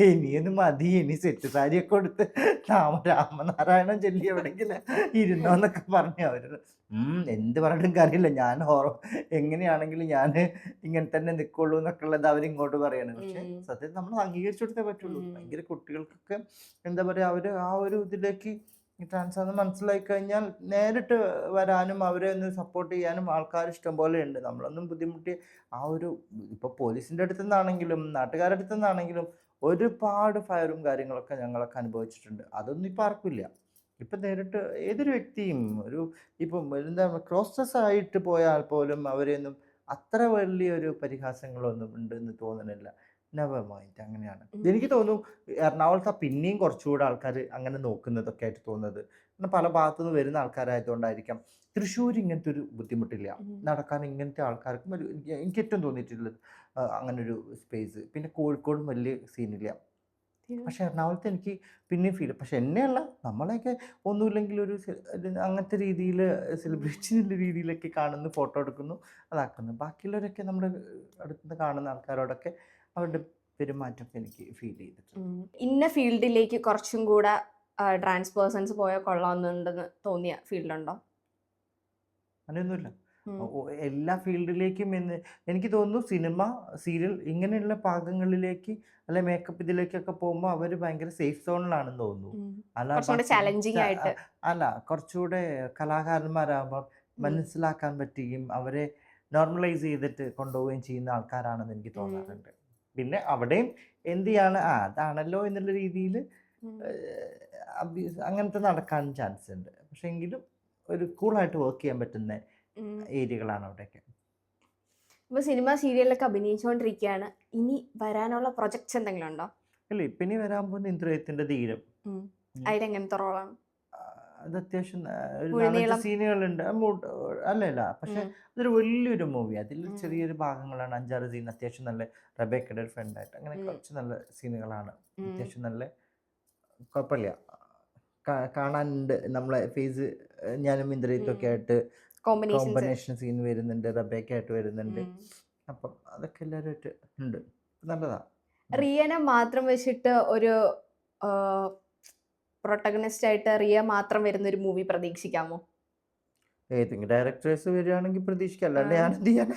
ഇനിയൊന്നും മതി, ഇനി സെറ്റ് സാരിയൊക്കെ കൊടുത്ത് രാമനാരായണം ചൊല്ലി എവിടെയെങ്കിലും ഇരുന്നോന്നൊക്കെ പറഞ്ഞു. അവർ എന്ത് പറഞ്ഞിട്ടും കാര്യമില്ല, ഞാൻ എങ്ങനെയാണെങ്കിലും ഞാൻ ഇങ്ങനെ തന്നെ നിൽക്കുള്ളൂ എന്നൊക്കെ ഉള്ളത് അവരിങ്ങോട്ട് പറയാണ്. പക്ഷെ സത്യത്തിൽ നമ്മൾ അംഗീകരിച്ചു കൊടുത്തേ പറ്റുള്ളൂ. ഭയങ്കര കുട്ടികൾക്കൊക്കെ എന്താ പറയുക, അവർ ആ ഒരു ഇതിലേക്ക് ഈ ട്രാൻസ് ആണെന്ന് മനസ്സിലാക്കി കഴിഞ്ഞാൽ നേരിട്ട് വരാനും അവരെ ഒന്ന് സപ്പോർട്ട് ചെയ്യാനും ആൾക്കാർ ഇഷ്ടംപോലെ ഉണ്ട്. നമ്മളൊന്നും ബുദ്ധിമുട്ടി ഒരു ഇപ്പോൾ പോലീസിൻ്റെ അടുത്തു നിന്നാണെങ്കിലും നാട്ടുകാരുടെ അടുത്തു നിന്നാണെങ്കിലും ഒരുപാട് ഫയറും കാര്യങ്ങളൊക്കെ ഞങ്ങളൊക്കെ അനുഭവിച്ചിട്ടുണ്ട്. അതൊന്നും ഇപ്പം ആർക്കില്ല. ഇപ്പം നേരിട്ട് ഏതൊരു വ്യക്തിയും ഇപ്പം എന്താ ക്രോസ് ഡ്രസ് ആയിട്ട് പോയാൽ പോലും അവരെയൊന്നും അത്ര വലിയൊരു പരിഹാസങ്ങളൊന്നും ഉണ്ടെന്ന് തോന്നുന്നില്ല. നെവർ മൈൻഡ് അങ്ങനെയാണ്. എനിക്ക് തോന്നുന്നു എറണാകുളത്ത് പിന്നെയും കുറച്ചുകൂടെ ആൾക്കാർ അങ്ങനെ നോക്കുന്നതൊക്കെ ആയിട്ട് തോന്നുന്നത്. കാരണം പല ഭാഗത്തുനിന്ന് വരുന്ന ആൾക്കാരായതുകൊണ്ടായിരിക്കാം. തൃശ്ശൂർ ഇങ്ങനത്തെ ഒരു ബുദ്ധിമുട്ടില്ല. നടക്കാൻ ഇങ്ങനത്തെ ആൾക്കാർക്കും എനിക്ക് ഏറ്റവും തോന്നിയിട്ടുള്ളത് അങ്ങനൊരു സ്പേസ്. പിന്നെ കോഴിക്കോടും വലിയ സീനില്ല. പക്ഷെ എറണാകുളത്ത് എനിക്ക് പിന്നെയും ഫീൽ. പക്ഷെ എന്നെയല്ല, നമ്മളെയൊക്കെ ഒന്നുമില്ലെങ്കിൽ അങ്ങനത്തെ രീതിയിൽ സെലിബ്രിറ്റി എന്നുള്ള രീതിയിലൊക്കെ കാണുന്നു, ഫോട്ടോ എടുക്കുന്നു, അതാക്കുന്നു. ബാക്കിയുള്ളവരൊക്കെ നമ്മുടെ അടുത്തുനിന്ന് കാണുന്ന ആൾക്കാരോടൊക്കെ അവരുടെ പെരുമാറ്റമൊക്കെ എനിക്ക് ഫീൽ ചെയ്തിട്ടുണ്ട്. ഇന്ന ഫീൽഡിലേക്ക് കുറച്ചും കൂടെ ട്രാൻസ് പേഴ്സൺസ് പോയാൽ കൊള്ളാമെന്നുണ്ടെന്ന് തോന്നിയ ഫീൽഡുണ്ടോ? അങ്ങനെയൊന്നുമില്ല. എല്ലാ ഫീൽഡിലേക്കും എനിക്ക് തോന്നുന്നു സിനിമ, സീരിയൽ ഇങ്ങനെയുള്ള ഭാഗങ്ങളിലേക്ക് അല്ലെ മേക്കപ്പ് ഇതിലേക്കൊക്കെ പോകുമ്പോൾ അവർ ഭയങ്കര സേഫ് സോണിലാണെന്ന് തോന്നുന്നു. കുറച്ചുകൂടെ ചാലഞ്ചിങ് ആയിട്ട്. അല്ല, കുറച്ചുകൂടെ കലാകാരന്മാരാകുമ്പോൾ മനസ്സിലാക്കാൻ പറ്റുകയും അവരെ നോർമലൈസ് ചെയ്തിട്ട് കൊണ്ടുപോവുകയും ചെയ്യുന്ന ആൾക്കാരാണെന്ന് എനിക്ക് തോന്നാറുണ്ട്. പിന്നെ അവിടെയും എന്ത് ചെയ്യാണ് അതാണല്ലോ എന്നുള്ള രീതിയിൽ അങ്ങനത്തെ നടക്കാൻ ചാൻസ് ഉണ്ട്. പക്ഷെ എങ്കിലും ഒരു കൂളായിട്ട് വർക്ക് ചെയ്യാൻ പറ്റുന്ന ഏരിയകളാണ് അവിടെയൊക്കെ. ഇപ്പൊ സിനിമ സീരിയലൊക്കെ അഭിനയിച്ചുകൊണ്ടിരിക്കുകയാണ്. ഇനി വരാനുള്ള പ്രൊജക്ട്സ് എന്തെങ്കിലും ഉണ്ടോ? അല്ല, ഇപ്പൊ ഇനി വരാൻ പോകുന്ന ഇന്ദ്രയത്തിന്റെ ധീരം. അതിലെങ്ങനത്തെ റോളാണ്? അത് അത്യാവശ്യം ഒരു 4-5 സീനുകളുണ്ട്. അല്ല, പക്ഷെ അതൊരു വലിയൊരു മൂവി. അതിൽ ചെറിയൊരു ഭാഗങ്ങളാണ്, 5-6 സീൻ. അത്യാവശ്യം നല്ല റബേക്കയുടെ ഒരു ഫ്രണ്ടായിട്ട് അങ്ങനെ കുറച്ച് നല്ല സീനുകളാണ്. അത്യാവശ്യം നല്ല കുഴപ്പമില്ല, കാണാനുണ്ട്. നമ്മളെ ഫേസ് ഞാനും ഇന്ദ്രജിത്തൊക്കെ ആയിട്ട് കോമ്പിനേഷൻ സീൻ വരുന്നുണ്ട്, റബേക്ക ആയിട്ട് വരുന്നുണ്ട്. അപ്പം അതൊക്കെ എല്ലാവരുമായിട്ട് ഉണ്ട്, നല്ലതാ. റിയനെ മാത്രം വെച്ചിട്ട് ഒരു പ്രൊട്ടഗണിസ്റ്റ് ആയിട്ട് റിയ മാത്രം വരുന്ന ഒരു മൂവി പ്രതീക്ഷിക്കാമോ? ഏതെങ്കിലും ഡയറക്ടേഴ്സ് വരികയാണെങ്കിൽ പ്രതീക്ഷിക്കാം. അല്ലാണ്ട് ഞാൻ എന്ത് ചെയ്യാൻ?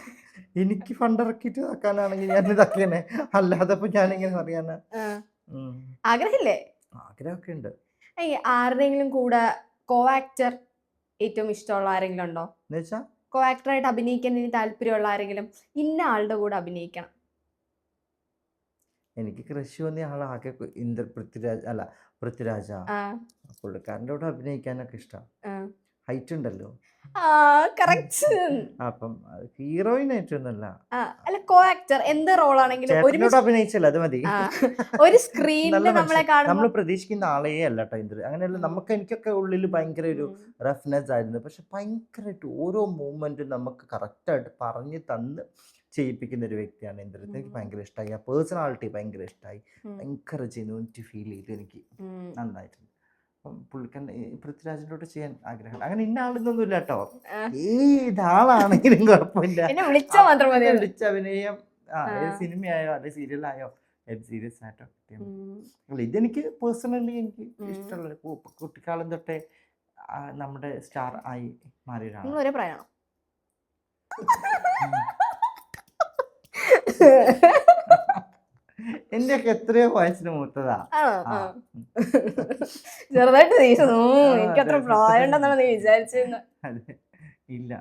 എനിക്ക് ഫണ്ട് ഇറക്കിയിട്ട് ആക്കാനാണെങ്കിൽ ഞാൻ ഇതാക്കിയനെ, അല്ലാതെ ഇപ്പൊ ഞാനിങ്ങനെ പറയാനാ. ആഗ്രഹമില്ലേ? ആഗ്രഹമൊക്കെ ഉണ്ട്. ആരുടെയെങ്കിലും കൂടെ കോ ആക്ടർ ഏറ്റവും ഇഷ്ടമുള്ള ആരെങ്കിലും ഉണ്ടോ? എന്നുവെച്ചാ കോ ആക്ടറായിട്ട് അഭിനയിക്കാൻ ഇനി താല്പര്യമുള്ള ആരെങ്കിലും, ഇന്ന ആളുടെ കൂടെ അഭിനയിക്കണം? എനിക്ക് ക്രഷ് തോന്നിയ ആളാകെ പൃഥ്വിരാജ. പുള്ളിക്കാരൻ്റെ കൂടെ അഭിനയിക്കാനൊക്കെ ഇഷ്ടം. ഹൈറ്റ് ഉണ്ടല്ലോ. അപ്പം ഹീറോയിൻ ആയിട്ടൊന്നുമല്ല, അല്ല കോ ആക്ടർ എന്ത് റോളാണെങ്കിലും അഭിനയിച്ചല്ലോ അത് മതി. ഒരു സ്ക്രീനിൽ നമ്മൾ പ്രതീക്ഷിക്കുന്ന ആളേ അല്ല കേട്ടോ ഇന്ദ്ര. അങ്ങനെയല്ല, എനിക്കൊക്കെ ഉള്ളിൽ ഭയങ്കര ഒരു റഫ്നെസ് ആയിരുന്നു. പക്ഷെ ഭയങ്കരമായിട്ട് ഓരോ മൂവ്മെന്റും നമുക്ക് കറക്റ്റായിട്ട് പറഞ്ഞു തന്ന് ചെയ്യിപ്പിക്കുന്ന ഒരു വ്യക്തിയാണ് ഇന്ദ്രജിത്ത്. എനിക്ക് ഭയങ്കര ഇഷ്ടമായി. ആ പേഴ്സണാലിറ്റി ഭയങ്കര ഇഷ്ടമായി. ഭയങ്കര ജെന്യൂനിറ്റി ഫീൽ ചെയ്ത് എനിക്ക് നന്നായിട്ടുണ്ട്. അപ്പം പുള്ളിക്കൻ പൃഥ്വിരാജിൻ്റെ കൂടെ ചെയ്യാൻ ആഗ്രഹം. അങ്ങനെ ഇന്ന ആളെന്നൊന്നുമില്ല കേട്ടോ, ഏതാളാണെങ്കിലും കുഴപ്പമില്ല, വിളിച്ച അഭിനയം. സിനിമയായോ അല്ലെ സീരിയലായോ വെബ് സീരീസ് ആയിട്ടോ ഇതെനിക്ക് പേഴ്സണലി എനിക്ക് ഇഷ്ടമുള്ള കുട്ടിക്കാലം തൊട്ടേ നമ്മുടെ സ്റ്റാർ ആയി മാറിയതാണ്. എന്റെയൊക്കെ എത്രയോ വയസ്സിന് മൂത്തതാ. ചെറുതായിട്ട് എനിക്ക് അത്ര പ്രായം ഉണ്ടെന്നാണ് നീ വിചാരിച്ചിരുന്നത്. ഇല്ല,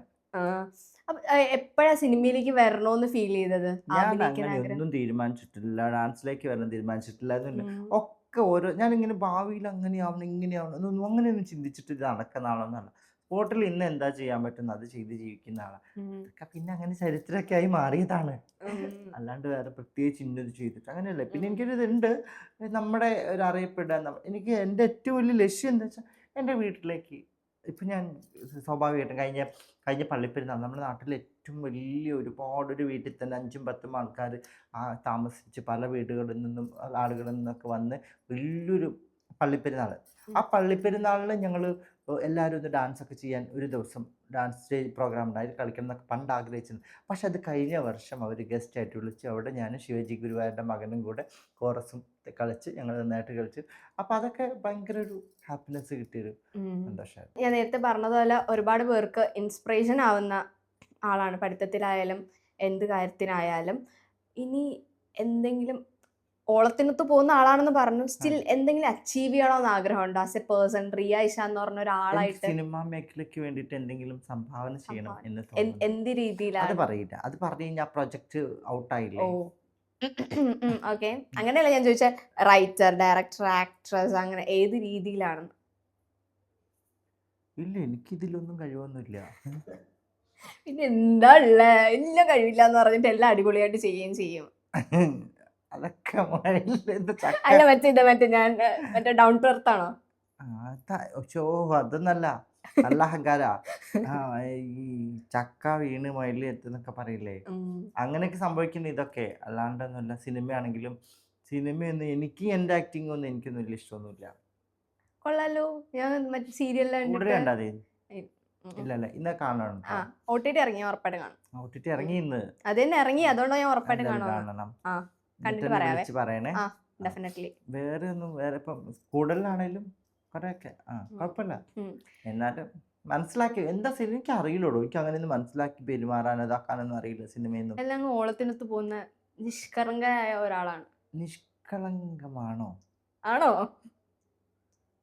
എപ്പോഴാ സിനിമയിലേക്ക് വരണോന്ന് ഫീൽ ചെയ്തത്? ഞാൻ അങ്ങനെ ഒന്നും തീരുമാനിച്ചിട്ടില്ല, ഡാൻസിലേക്ക് വരണം തീരുമാനിച്ചിട്ടില്ല. ഒക്കെ ഞാനിങ്ങനെ ഭാവിയിൽ അങ്ങനെയാവണം ഇങ്ങനെയാവണം എന്നൊന്നും അങ്ങനെയൊന്നും ചിന്തിച്ചിട്ട് നടക്കുന്ന ആളൊന്നല്ല. സ്പോട്ടിൽ ഇന്ന് എന്താ ചെയ്യാൻ പറ്റുന്ന അത് ചെയ്ത് ജീവിക്കുന്ന ആളാണ്. പിന്നെ അങ്ങനെ ചരിത്രമൊക്കെ ആയി മാറിയതാണ്, അല്ലാണ്ട് വേറെ പ്രത്യേകിച്ച് ഇന്നത് ചെയ്തിട്ട് അങ്ങനെയല്ല. പിന്നെ എനിക്കൊരു ഇതുണ്ട്, നമ്മുടെ ഒരു അറിയപ്പെടാൻ. എനിക്ക് എൻ്റെ ഏറ്റവും വലിയ ലക്ഷ്യം എന്താ വെച്ചാൽ എൻ്റെ വീട്ടിലേക്ക് ഇപ്പം ഞാൻ സ്വാഭാവികമായിട്ടും കഴിഞ്ഞ പള്ളിപ്പെരുന്നാൾ നമ്മുടെ നാട്ടിൽ ഏറ്റവും വലിയ ഒരുപാടൊരു വീട്ടിൽ തന്നെ 5-10 ആൾക്കാർ താമസിച്ച് പല വീടുകളിൽ നിന്നും ആളുകളിൽ നിന്നൊക്കെ വന്ന് വലിയൊരു പള്ളിപ്പെരുന്നാൾ. ആ പള്ളിപ്പെരുന്നാളിന് ഞങ്ങൾ എല്ലാവരും ഒന്ന് ഡാൻസൊക്കെ ചെയ്യാൻ ഒരു ദിവസം ഡാൻസ് സ്റ്റേജ് പ്രോഗ്രാം ഉണ്ടായി കളിക്കണം എന്നൊക്കെ പണ്ട് ആഗ്രഹിച്ചിരുന്നു. പക്ഷെ അത് കഴിഞ്ഞ വർഷം അവർ ഗസ്റ്റായിട്ട് വിളിച്ച് അവിടെ ഞാനും ശിവജി ഗുരുവായൂരുടെ മകനും കൂടെ കോറസും കളിച്ച് ഞങ്ങൾ നന്നായിട്ട് കളിച്ചു. അപ്പോൾ അതൊക്കെ ഭയങ്കര ഒരു ഹാപ്പിനെസ് കിട്ടിയൊരു സന്തോഷമായിരുന്നു. ഞാൻ നേരത്തെ പറഞ്ഞതുപോലെ ഒരുപാട് പേർക്ക് ഇൻസ്പിറേഷൻ ആവുന്ന ആളാണ് പഠിത്തത്തിലായാലും എന്ത് കാര്യത്തിനായാലും. ഇനി എന്തെങ്കിലും ഓളത്തിനൊത്ത് പോകുന്ന ആളാണെന്ന് പറഞ്ഞു. സ്റ്റിൽ എന്തെങ്കിലും അച്ചീവ് ചെയ്യണമെന്ന് ആഗ്രഹമുണ്ടോ as a person? Riya Isha എന്ന് പറഞ്ഞ എനിക്ക് ഒരാളായിട്ട് സിനിമാ മേഖലയ്ക്ക് വേണ്ടിയിട്ട് എന്തെങ്കിലും സംഭാവന ചെയ്യണം സംഭാവന എന്ന് തോന്നുന്നു. എന്ത് അത് രീതിയിലാണ്? പറയില്ല. അത് പറഞ്ഞു കഴിഞ്ഞാൽ പ്രൊജക്ട് ഓ ഔട്ടായില്ലേ? ഓക്കെ, അങ്ങനെയല്ല ഞാൻ ചോദിച്ച റൈറ്റർ, ഡയറക്ടർ, ആക്ട്രസ് അങ്ങനെ ഏത് രീതിയിലാണ്? ഇല്ല, എനിക്കിതിലൊന്നും കഴിവൊന്നുമില്ല. പിന്നെ എന്താ ഉള്ളേ? എല്ലാം കഴിവില്ല എന്ന് പറഞ്ഞിട്ട് എല്ലാം അടിപൊളിയായിട്ട് ചെയ്യുകയും ചെയ്യും. അതൊക്കെ മഴയിൽ എന്താ ചക്ക. അല്ല മറ്റേ ഞാൻ മറ്റേ ഡൗൺ ടു എർത്ത് ആണോ? ഷോ അതൊന്നല്ല, നല്ല അഹങ്കാര. ആ, ഈ ചക്ക വീണ് മഴയിൽ എത്തുന്നൊക്കെ പറയില്ലേ, അങ്ങനെയൊക്കെ സംഭവിക്കുന്ന ഇതൊക്കെ, അല്ലാണ്ടൊന്നുമില്ല. സിനിമയാണെങ്കിലും സിനിമയൊന്നും എനിക്ക് എൻ്റെ ആക്ടിങ് ഒന്നും എനിക്കൊന്നും വലിയ ഇഷ്ടമൊന്നുമില്ല. കൊള്ളാലോ, ഞാൻ മറ്റേ സീരിയലിൽ കൂടുതൽ കണ്ടിട്ട്. കണ്ടാതെ ഇല്ല ഇന്ന് കാണണം ആ കേട്ടോ. OTT ഇറങ്ങി ഉറപ്പായിട്ട് കാണും. OTT ഇറങ്ങി ഇന്ന്. അത് തന്നെ ഇറങ്ങി, അതുകൊണ്ടോ ഞാൻ ഉറപ്പായിട്ട് എന്തായാലും കാണുമെന്ന്. കാണണം. ആ എന്നിട്ട് കണ്ടിട്ട് എന്നെ പറയാവേ. വിളിച്ച് പറയണേ. ആ ആ, ഡെഫിനറ്റ്ലി. വേറെ ഇപ്പം കൂടുതലാണേലും കുറെയൊക്കെ കുഴപ്പമില്ല. എന്നാലും മനസ്സിലാക്കി എന്താ സിനിമ എനിക്ക് അറിയില്ലോടോ. എനിക്ക് അങ്ങനെയൊന്നും മനസ്സിലാക്കി പെരുമാറാനോ ഇതാക്കാനൊന്നും അറിയില്ല സിനിമയൊന്നും. എല്ലാം അങ്ങ് ഓളത്തിനൊത്ത് പോകുന്ന നിഷ്കളങ്കയായ ഒരാളാണ്. നിഷ്കളങ്കമാണോ? ആണോ?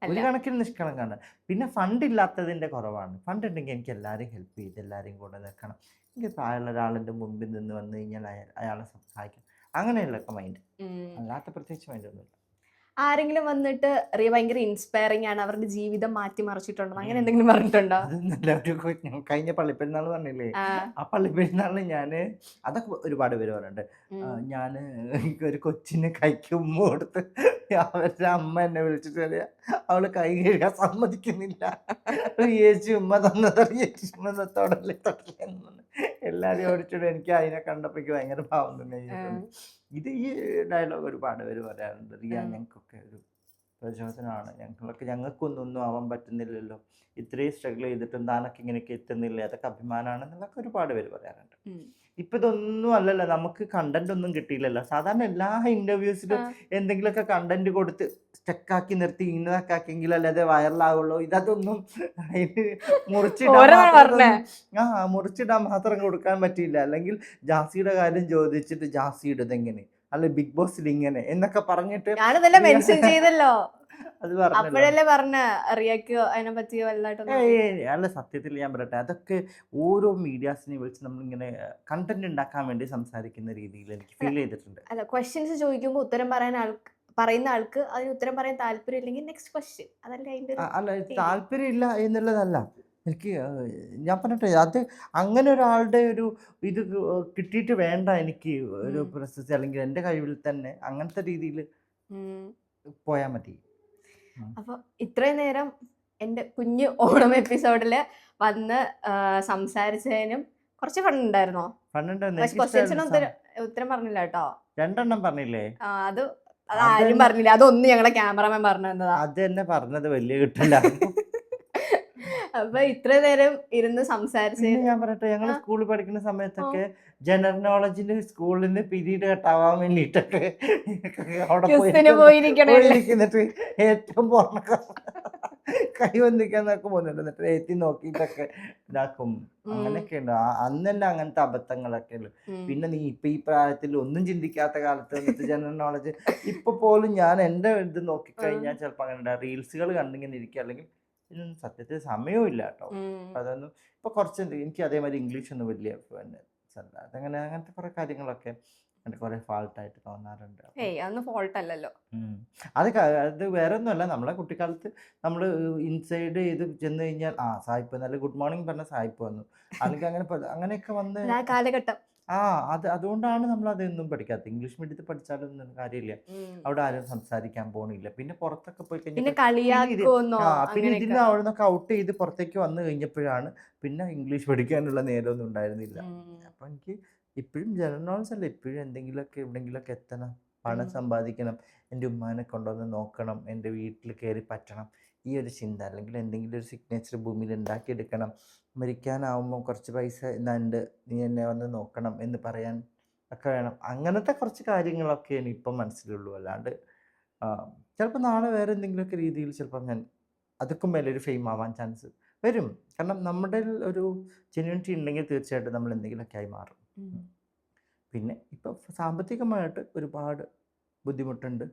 ഒരു അല്ല. കണക്കിന് നിഷ്കളങ്കാണ്. പിന്നെ ഫണ്ട് ഇല്ലാത്തതിൻ്റെ കുറവാണ്. ഫണ്ട് ഉണ്ടെങ്കിൽ എനിക്ക് എല്ലാവരെയും ഹെൽപ്പ് ചെയ്ത് എല്ലാവരെയും കൂടെ നിൽക്കണം. എനിക്ക് പ്രായമുള്ള ഒരാളിൻ്റെ മുമ്പിൽ നിന്ന് വന്നു കഴിഞ്ഞാൽ അയാളെ സഹായിക്കണം, അങ്ങനെയുള്ളൊക്കെ മൈൻഡ്. അല്ലാത്ത പ്രത്യേകിച്ച് മൈൻഡൊന്നുമില്ല. ആരെങ്കിലും വന്നിട്ട് റിയ ഭയങ്കര ഇൻസ്പയറിംഗ് ആണ്, അവരുടെ ജീവിതം മാറ്റിമറിച്ചിട്ടുണ്ടോ അങ്ങനെ എന്തെങ്കിലും പറഞ്ഞിട്ടുണ്ടോ? അതൊന്നല്ല, കഴിഞ്ഞ പള്ളിപ്പെരുന്നാൾ പറഞ്ഞില്ലേ, ആ ആ പള്ളിപ്പെരുന്നാളിന് ഞാൻ അതൊക്കെ ഒരുപാട് പേര് പറഞ്ഞിട്ടുണ്ട്. ഞാൻ ഒരു കൊച്ചിന് കൈക്ക് ഉമ്മ കൊടുത്ത് അവരുടെ അമ്മ എന്നെ വിളിച്ചിട്ട് പറയാ അവള് കൈ കഴുകാൻ സമ്മതിക്കുന്നില്ല, ചേച്ചി ഉമ്മ തന്നത് ചേച്ചി ഉമ്മ തൊടല്ലേ തൊടല്ലേ എന്ന് പറഞ്ഞു എല്ലാവരും ഓടിച്ചിട്ട്. എനിക്ക് അതിനെ കണ്ടപ്പോൾ എനിക്ക് ഭയങ്കര പാവം തന്നെ ചെയ്തിട്ടുണ്ട്. ഇത് ഈ ഡയലോഗ് ഒരുപാട് പേര് പറയാറുണ്ട്. റിയ ഞങ്ങൾക്കൊക്കെ ഒരു പ്രചോദനമാണ്, ഞങ്ങൾക്കൊന്നും ആവാൻ പറ്റുന്നില്ലല്ലോ, ഇത്രയും സ്ട്രഗിൾ ചെയ്തിട്ടും താനൊക്കെ ഇങ്ങനെയൊക്കെ എത്തുന്നില്ല, അതൊക്കെ അഭിമാനമാണെന്നൊക്കെ ഒരുപാട് പേര് പറയാറുണ്ട്. ഇപ്പം ഇതൊന്നും അല്ലല്ലോ, നമുക്ക് കണ്ടന്റ് ഒന്നും കിട്ടിയില്ലല്ലോ. സാധാരണ എല്ലാ ഇൻ്റർവ്യൂസിലും എന്തെങ്കിലുമൊക്കെ കണ്ടന്റ് കൊടുത്ത് സ്റ്റക്കാക്കി നിർത്തി ഇന്നതൊക്കെ ആക്കിയെങ്കിൽ അല്ലാതെ വൈറലാവുള്ളൂ. ഇതൊന്നും അതിന് മുറിച്ചിടാൻ മാത്രം കൊടുക്കാൻ പറ്റിയില്ല. അല്ലെങ്കിൽ ജാസിയുടെ കാര്യം ചോദിച്ചിട്ട് ജാസിയുടെ ഇതെങ്ങനെ, അല്ലെ ബിഗ് ബോസിൽ ഇങ്ങനെ എന്നൊക്കെ പറഞ്ഞിട്ട് ഞാനതെല്ലാം മെൻഷൻ ചെയ്തല്ലോ. അത് പറഞ്ഞല്ലോ. അപ്പോഴല്ലേ പറഞ്ഞ റിയക്ക് അതിനെ പറ്റി വലുതായിട്ടൊന്നും അല്ല, സത്യത്തിൽ ഞാൻ പറയട്ടെ, അതൊക്കെ ഓരോ മീഡിയാസിനെ വിളിച്ച് നമ്മളിങ്ങനെ കണ്ടന്റ് ഉണ്ടാക്കാൻ വേണ്ടി സംസാരിക്കുന്ന രീതിയിൽ എനിക്ക് ഫീൽ ചെയ്തിട്ടുണ്ട്. അല്ല, ക്വസ്റ്റ്യൻസ് ചോദിക്കുമ്പോൾ ഉത്തരം പറയുന്ന ആൾക്ക് അതിന് ഉത്തരം പറയാൻ താല്പര്യം ഇല്ലെങ്കിൽ നെക്സ്റ്റ് ക്വസ്റ്റ്യൻ, അതല്ലേ അതിന്റെ ഒരു അല്ല, താല്പര്യമില്ല എന്നുള്ളതല്ല. എനിക്ക് ഞാൻ പറഞ്ഞിട്ടെ, അത് അങ്ങനെ ഒരാളുടെ ഒരു ഇത് കിട്ടിയിട്ട് വേണ്ട എനിക്ക് ഒരു പ്രശസ്തി, അല്ലെങ്കിൽ എൻ്റെ കഴിവിൽ തന്നെ അങ്ങനത്തെ രീതിയിൽ പോയാൽ മതി. അപ്പൊ ഇത്രയും നേരം എൻ്റെ കുഞ്ഞു ഓണം എപ്പിസോഡിൽ വന്ന് സംസാരിച്ചതിനും കുറച്ച് ഫണ്ട് ഉണ്ടായിരുന്നോ? ക്വസ്റ്റ്യൻസിന് ഉത്തരം പറഞ്ഞില്ല കേട്ടോ. 2 എണ്ണം പറഞ്ഞില്ലേ? അത് ആരും പറഞ്ഞില്ല, അതൊന്നും ഞങ്ങളുടെ ക്യാമറമാൻ പറഞ്ഞു തന്നതാ. അത് തന്നെ പറഞ്ഞത് വലിയ കിട്ടില്ല. അപ്പൊ ഇത്ര നേരം ഇരുന്ന് സംസാരിച്ച് ഞാൻ പറയട്ടെ, ഞങ്ങൾ സ്കൂളിൽ പഠിക്കുന്ന സമയത്തൊക്കെ ജനറൽ നോളജിന് സ്കൂളിൽ നിന്ന് പിരീഡ് കട്ടാവാൻ വേണ്ടിയിട്ടൊക്കെ അവിടെ പോയിരിക്കുന്നിട്ട് ഏറ്റവും കൈവന്തിക്കാന്നൊക്കെ പോകുന്നുണ്ട്. എന്നിട്ട് എത്തി നോക്കിയിട്ടൊക്കെ ഇതാക്കും. അങ്ങനെയൊക്കെ ഉണ്ട്. അന്നല്ല അങ്ങനത്തെ അബദ്ധങ്ങളൊക്കെ ഉള്ളു. പിന്നെ നീ ഇപ്പൊ ഈ പ്രായത്തിൽ ഒന്നും ചിന്തിക്കാത്ത കാലത്ത് വന്നിട്ട് ജനറൽ നോളജ് ഇപ്പൊ പോലും ഞാൻ എൻ്റെ ഇത് നോക്കിക്കഴിഞ്ഞാൽ ചിലപ്പോൾ അങ്ങനെ റീൽസുകൾ കണ്ടിങ്ങനെ ഇരിക്കുക, അല്ലെങ്കിൽ ഇതിനൊന്നും സത്യത്തിൽ സമയവും ഇല്ല കേട്ടോ. അതൊന്നും ഇപ്പൊ കുറച്ച് എനിക്ക് അതേമാതിരി ഇംഗ്ലീഷ് ഒന്നും വലിയ അതങ്ങനെ അങ്ങനത്തെ കുറെ കാര്യങ്ങളൊക്കെ കുറെ ഫാൾട്ടായിട്ട് തോന്നാറുണ്ട്. അതൊന്നും ഫോൾട്ട് അല്ലല്ലോ. അത് വേറെ ഒന്നുമല്ല, നമ്മളെ കുട്ടിക്കാലത്ത് നമ്മൾ ഇൻസൈഡ് ചെയ്ത് ചെന്ന് കഴിഞ്ഞാൽ സായിപ്പ് നല്ല ഗുഡ് മോർണിംഗ് പറഞ്ഞ സായിപ്പ് വന്നു, അല്ലെങ്കിൽ അങ്ങനെയൊക്കെ വന്ന് കാലഘട്ടം. അതുകൊണ്ടാണ് നമ്മൾ അതൊന്നും പഠിക്കാത്തത്. ഇംഗ്ലീഷ് മീഡിയത്തിൽ പഠിച്ചാലൊന്നും കാര്യമില്ല, അവിടെ ആരും സംസാരിക്കാൻ പോണില്ല. പിന്നെ പുറത്തൊക്കെ പോയി കഴിഞ്ഞാൽ പിന്നെ ഇതിന് അവിടെ നിന്നൊക്കെ ഔട്ട് ചെയ്ത് പുറത്തേക്ക് വന്നു കഴിഞ്ഞപ്പോഴാണ് പിന്നെ ഇംഗ്ലീഷ് പഠിക്കാനുള്ള നേരമൊന്നും ഉണ്ടായിരുന്നില്ല. അപ്പൊ എനിക്ക് ഇപ്പോഴും ജനറൽ നോളജ് അല്ല, ഇപ്പോഴും എന്തെങ്കിലുമൊക്കെ എവിടെയെങ്കിലുമൊക്കെ എത്തണം, പണം സമ്പാദിക്കണം, എൻ്റെ ഉമ്മാനെ കൊണ്ടുവന്ന് നോക്കണം, എൻ്റെ വീട്ടിൽ കയറി പറ്റണം, ഈ ഒരു ചിന്ത, അല്ലെങ്കിൽ എന്തെങ്കിലും ഒരു സിഗ്നേച്ചർ ഭൂമിയിൽ ഉണ്ടാക്കിയെടുക്കണം, മരിക്കാനാവുമ്പോൾ കുറച്ച് പൈസ ഇന്നുണ്ട്, നീ എന്നെ വന്ന് നോക്കണം എന്ന് പറയാൻ ഒക്കെ വേണം. അങ്ങനത്തെ കുറച്ച് കാര്യങ്ങളൊക്കെയാണ് ഇപ്പം മനസ്സിലുള്ളൂ. അല്ലാണ്ട് ചിലപ്പോൾ നാളെ വേറെ എന്തെങ്കിലുമൊക്കെ രീതിയിൽ ചിലപ്പം ഞാൻ അതൊക്കെ മേലെ ഒരു ഫെയിം ആവാൻ ചാൻസ് വരും. കാരണം നമ്മുടെ ഒരു ജെന്യൂനിറ്റി ഉണ്ടെങ്കിൽ തീർച്ചയായിട്ടും നമ്മൾ എന്തെങ്കിലുമൊക്കെ ആയി മാറും. പിന്നെ ഇപ്പം സാമ്പത്തികമായിട്ട് ഒരുപാട് ബുദ്ധിമുട്ടുണ്ട്,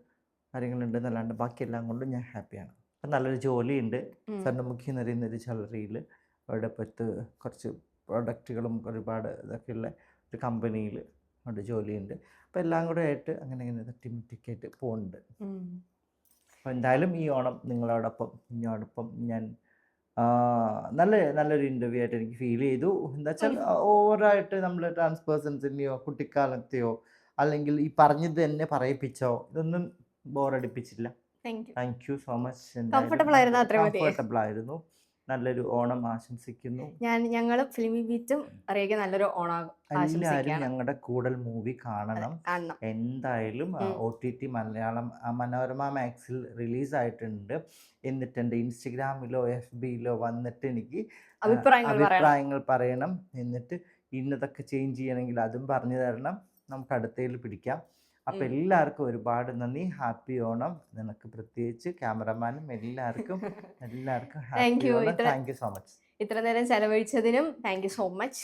കാര്യങ്ങളുണ്ട് എന്നല്ലാണ്ട് ബാക്കിയെല്ലാം കൊണ്ടും ഞാൻ ഹാപ്പിയാണ്. അപ്പം നല്ലൊരു ജോലിയുണ്ട്. ഉം. സ്വർണ്ണമുഖി എന്ന് പറയുന്നൊരു ജ്വല്ലറിയിൽ അവിടെ പത്ത് കുറച്ച് പ്രൊഡക്റ്റുകളും ഒരുപാട് ഇതൊക്കെയുള്ള ഒരു കമ്പനിയിൽ അവിടെ ജോലിയുണ്ട്. അപ്പോൾ എല്ലാം കൂടെ ആയിട്ട് അങ്ങനെ ഇങ്ങനെ തട്ടിമുട്ടിക്കായിട്ട് പോകുന്നുണ്ട്. ഉം. അപ്പോൾ എന്തായാലും ഈ ഓണം നിങ്ങളോടൊപ്പം ഞാൻ നല്ലൊരു ഇൻ്റർവ്യൂ ആയിട്ട് എനിക്ക് ഫീൽ ചെയ്തു. എന്താ വെച്ചാൽ ഓവറായിട്ട് നമ്മൾ ട്രാൻസ്പേഴ്സൺസിൻ്റെയോ കുട്ടിക്കാലത്തെയോ അല്ലെങ്കിൽ ഈ പറഞ്ഞത് തന്നെ പറയിപ്പിച്ചോ ഇതൊന്നും ബോറടിപ്പിച്ചില്ല. Thank you. Thank you so much. Comfortable ആയിരുന്നു, അത്രേ മതി. കംഫർട്ടബിൾ ആയിരുന്നു. നല്ലൊരു ഓണം ആശംസിക്കുന്നു. ഞങ്ങളും ഫിലിമി ബീറ്റും റിയയ്ക്ക് നല്ലൊരു ഓണം എല്ലാവരും ആശംസിക്കുകയാണ്. ഞങ്ങളുടെ കൂടൽ മൂവി കാണണം. കാണണം. എന്തായാലും OTT മലയാളം മനോരമ മാക്സിൽ റിലീസായിട്ടുണ്ട്. എന്നിട്ട് എൻ്റെ ഇൻസ്റ്റഗ്രാമിലോ FBയിലോ വന്നിട്ട് എനിക്ക് അഭിപ്രായങ്ങൾ പറയണം. എന്നിട്ട് ഇന്നതൊക്കെ ചേഞ്ച് ചെയ്യണമെങ്കിൽ അതും പറഞ്ഞു തരണം. നമുക്ക് അടുത്തതിൽ പിടിക്കാം. അപ്പം എല്ലാവർക്കും ഒരുപാട് നന്ദി. ഹാപ്പി ഓണം. നിനക്ക് പ്രത്യേകിച്ച് ക്യാമറമാനും എല്ലാവർക്കും Thank happy you. Onam. Thank you so much. ഇത്ര നേരം ചെലവഴിച്ചതിനും താങ്ക് യു സോ മച്ച്.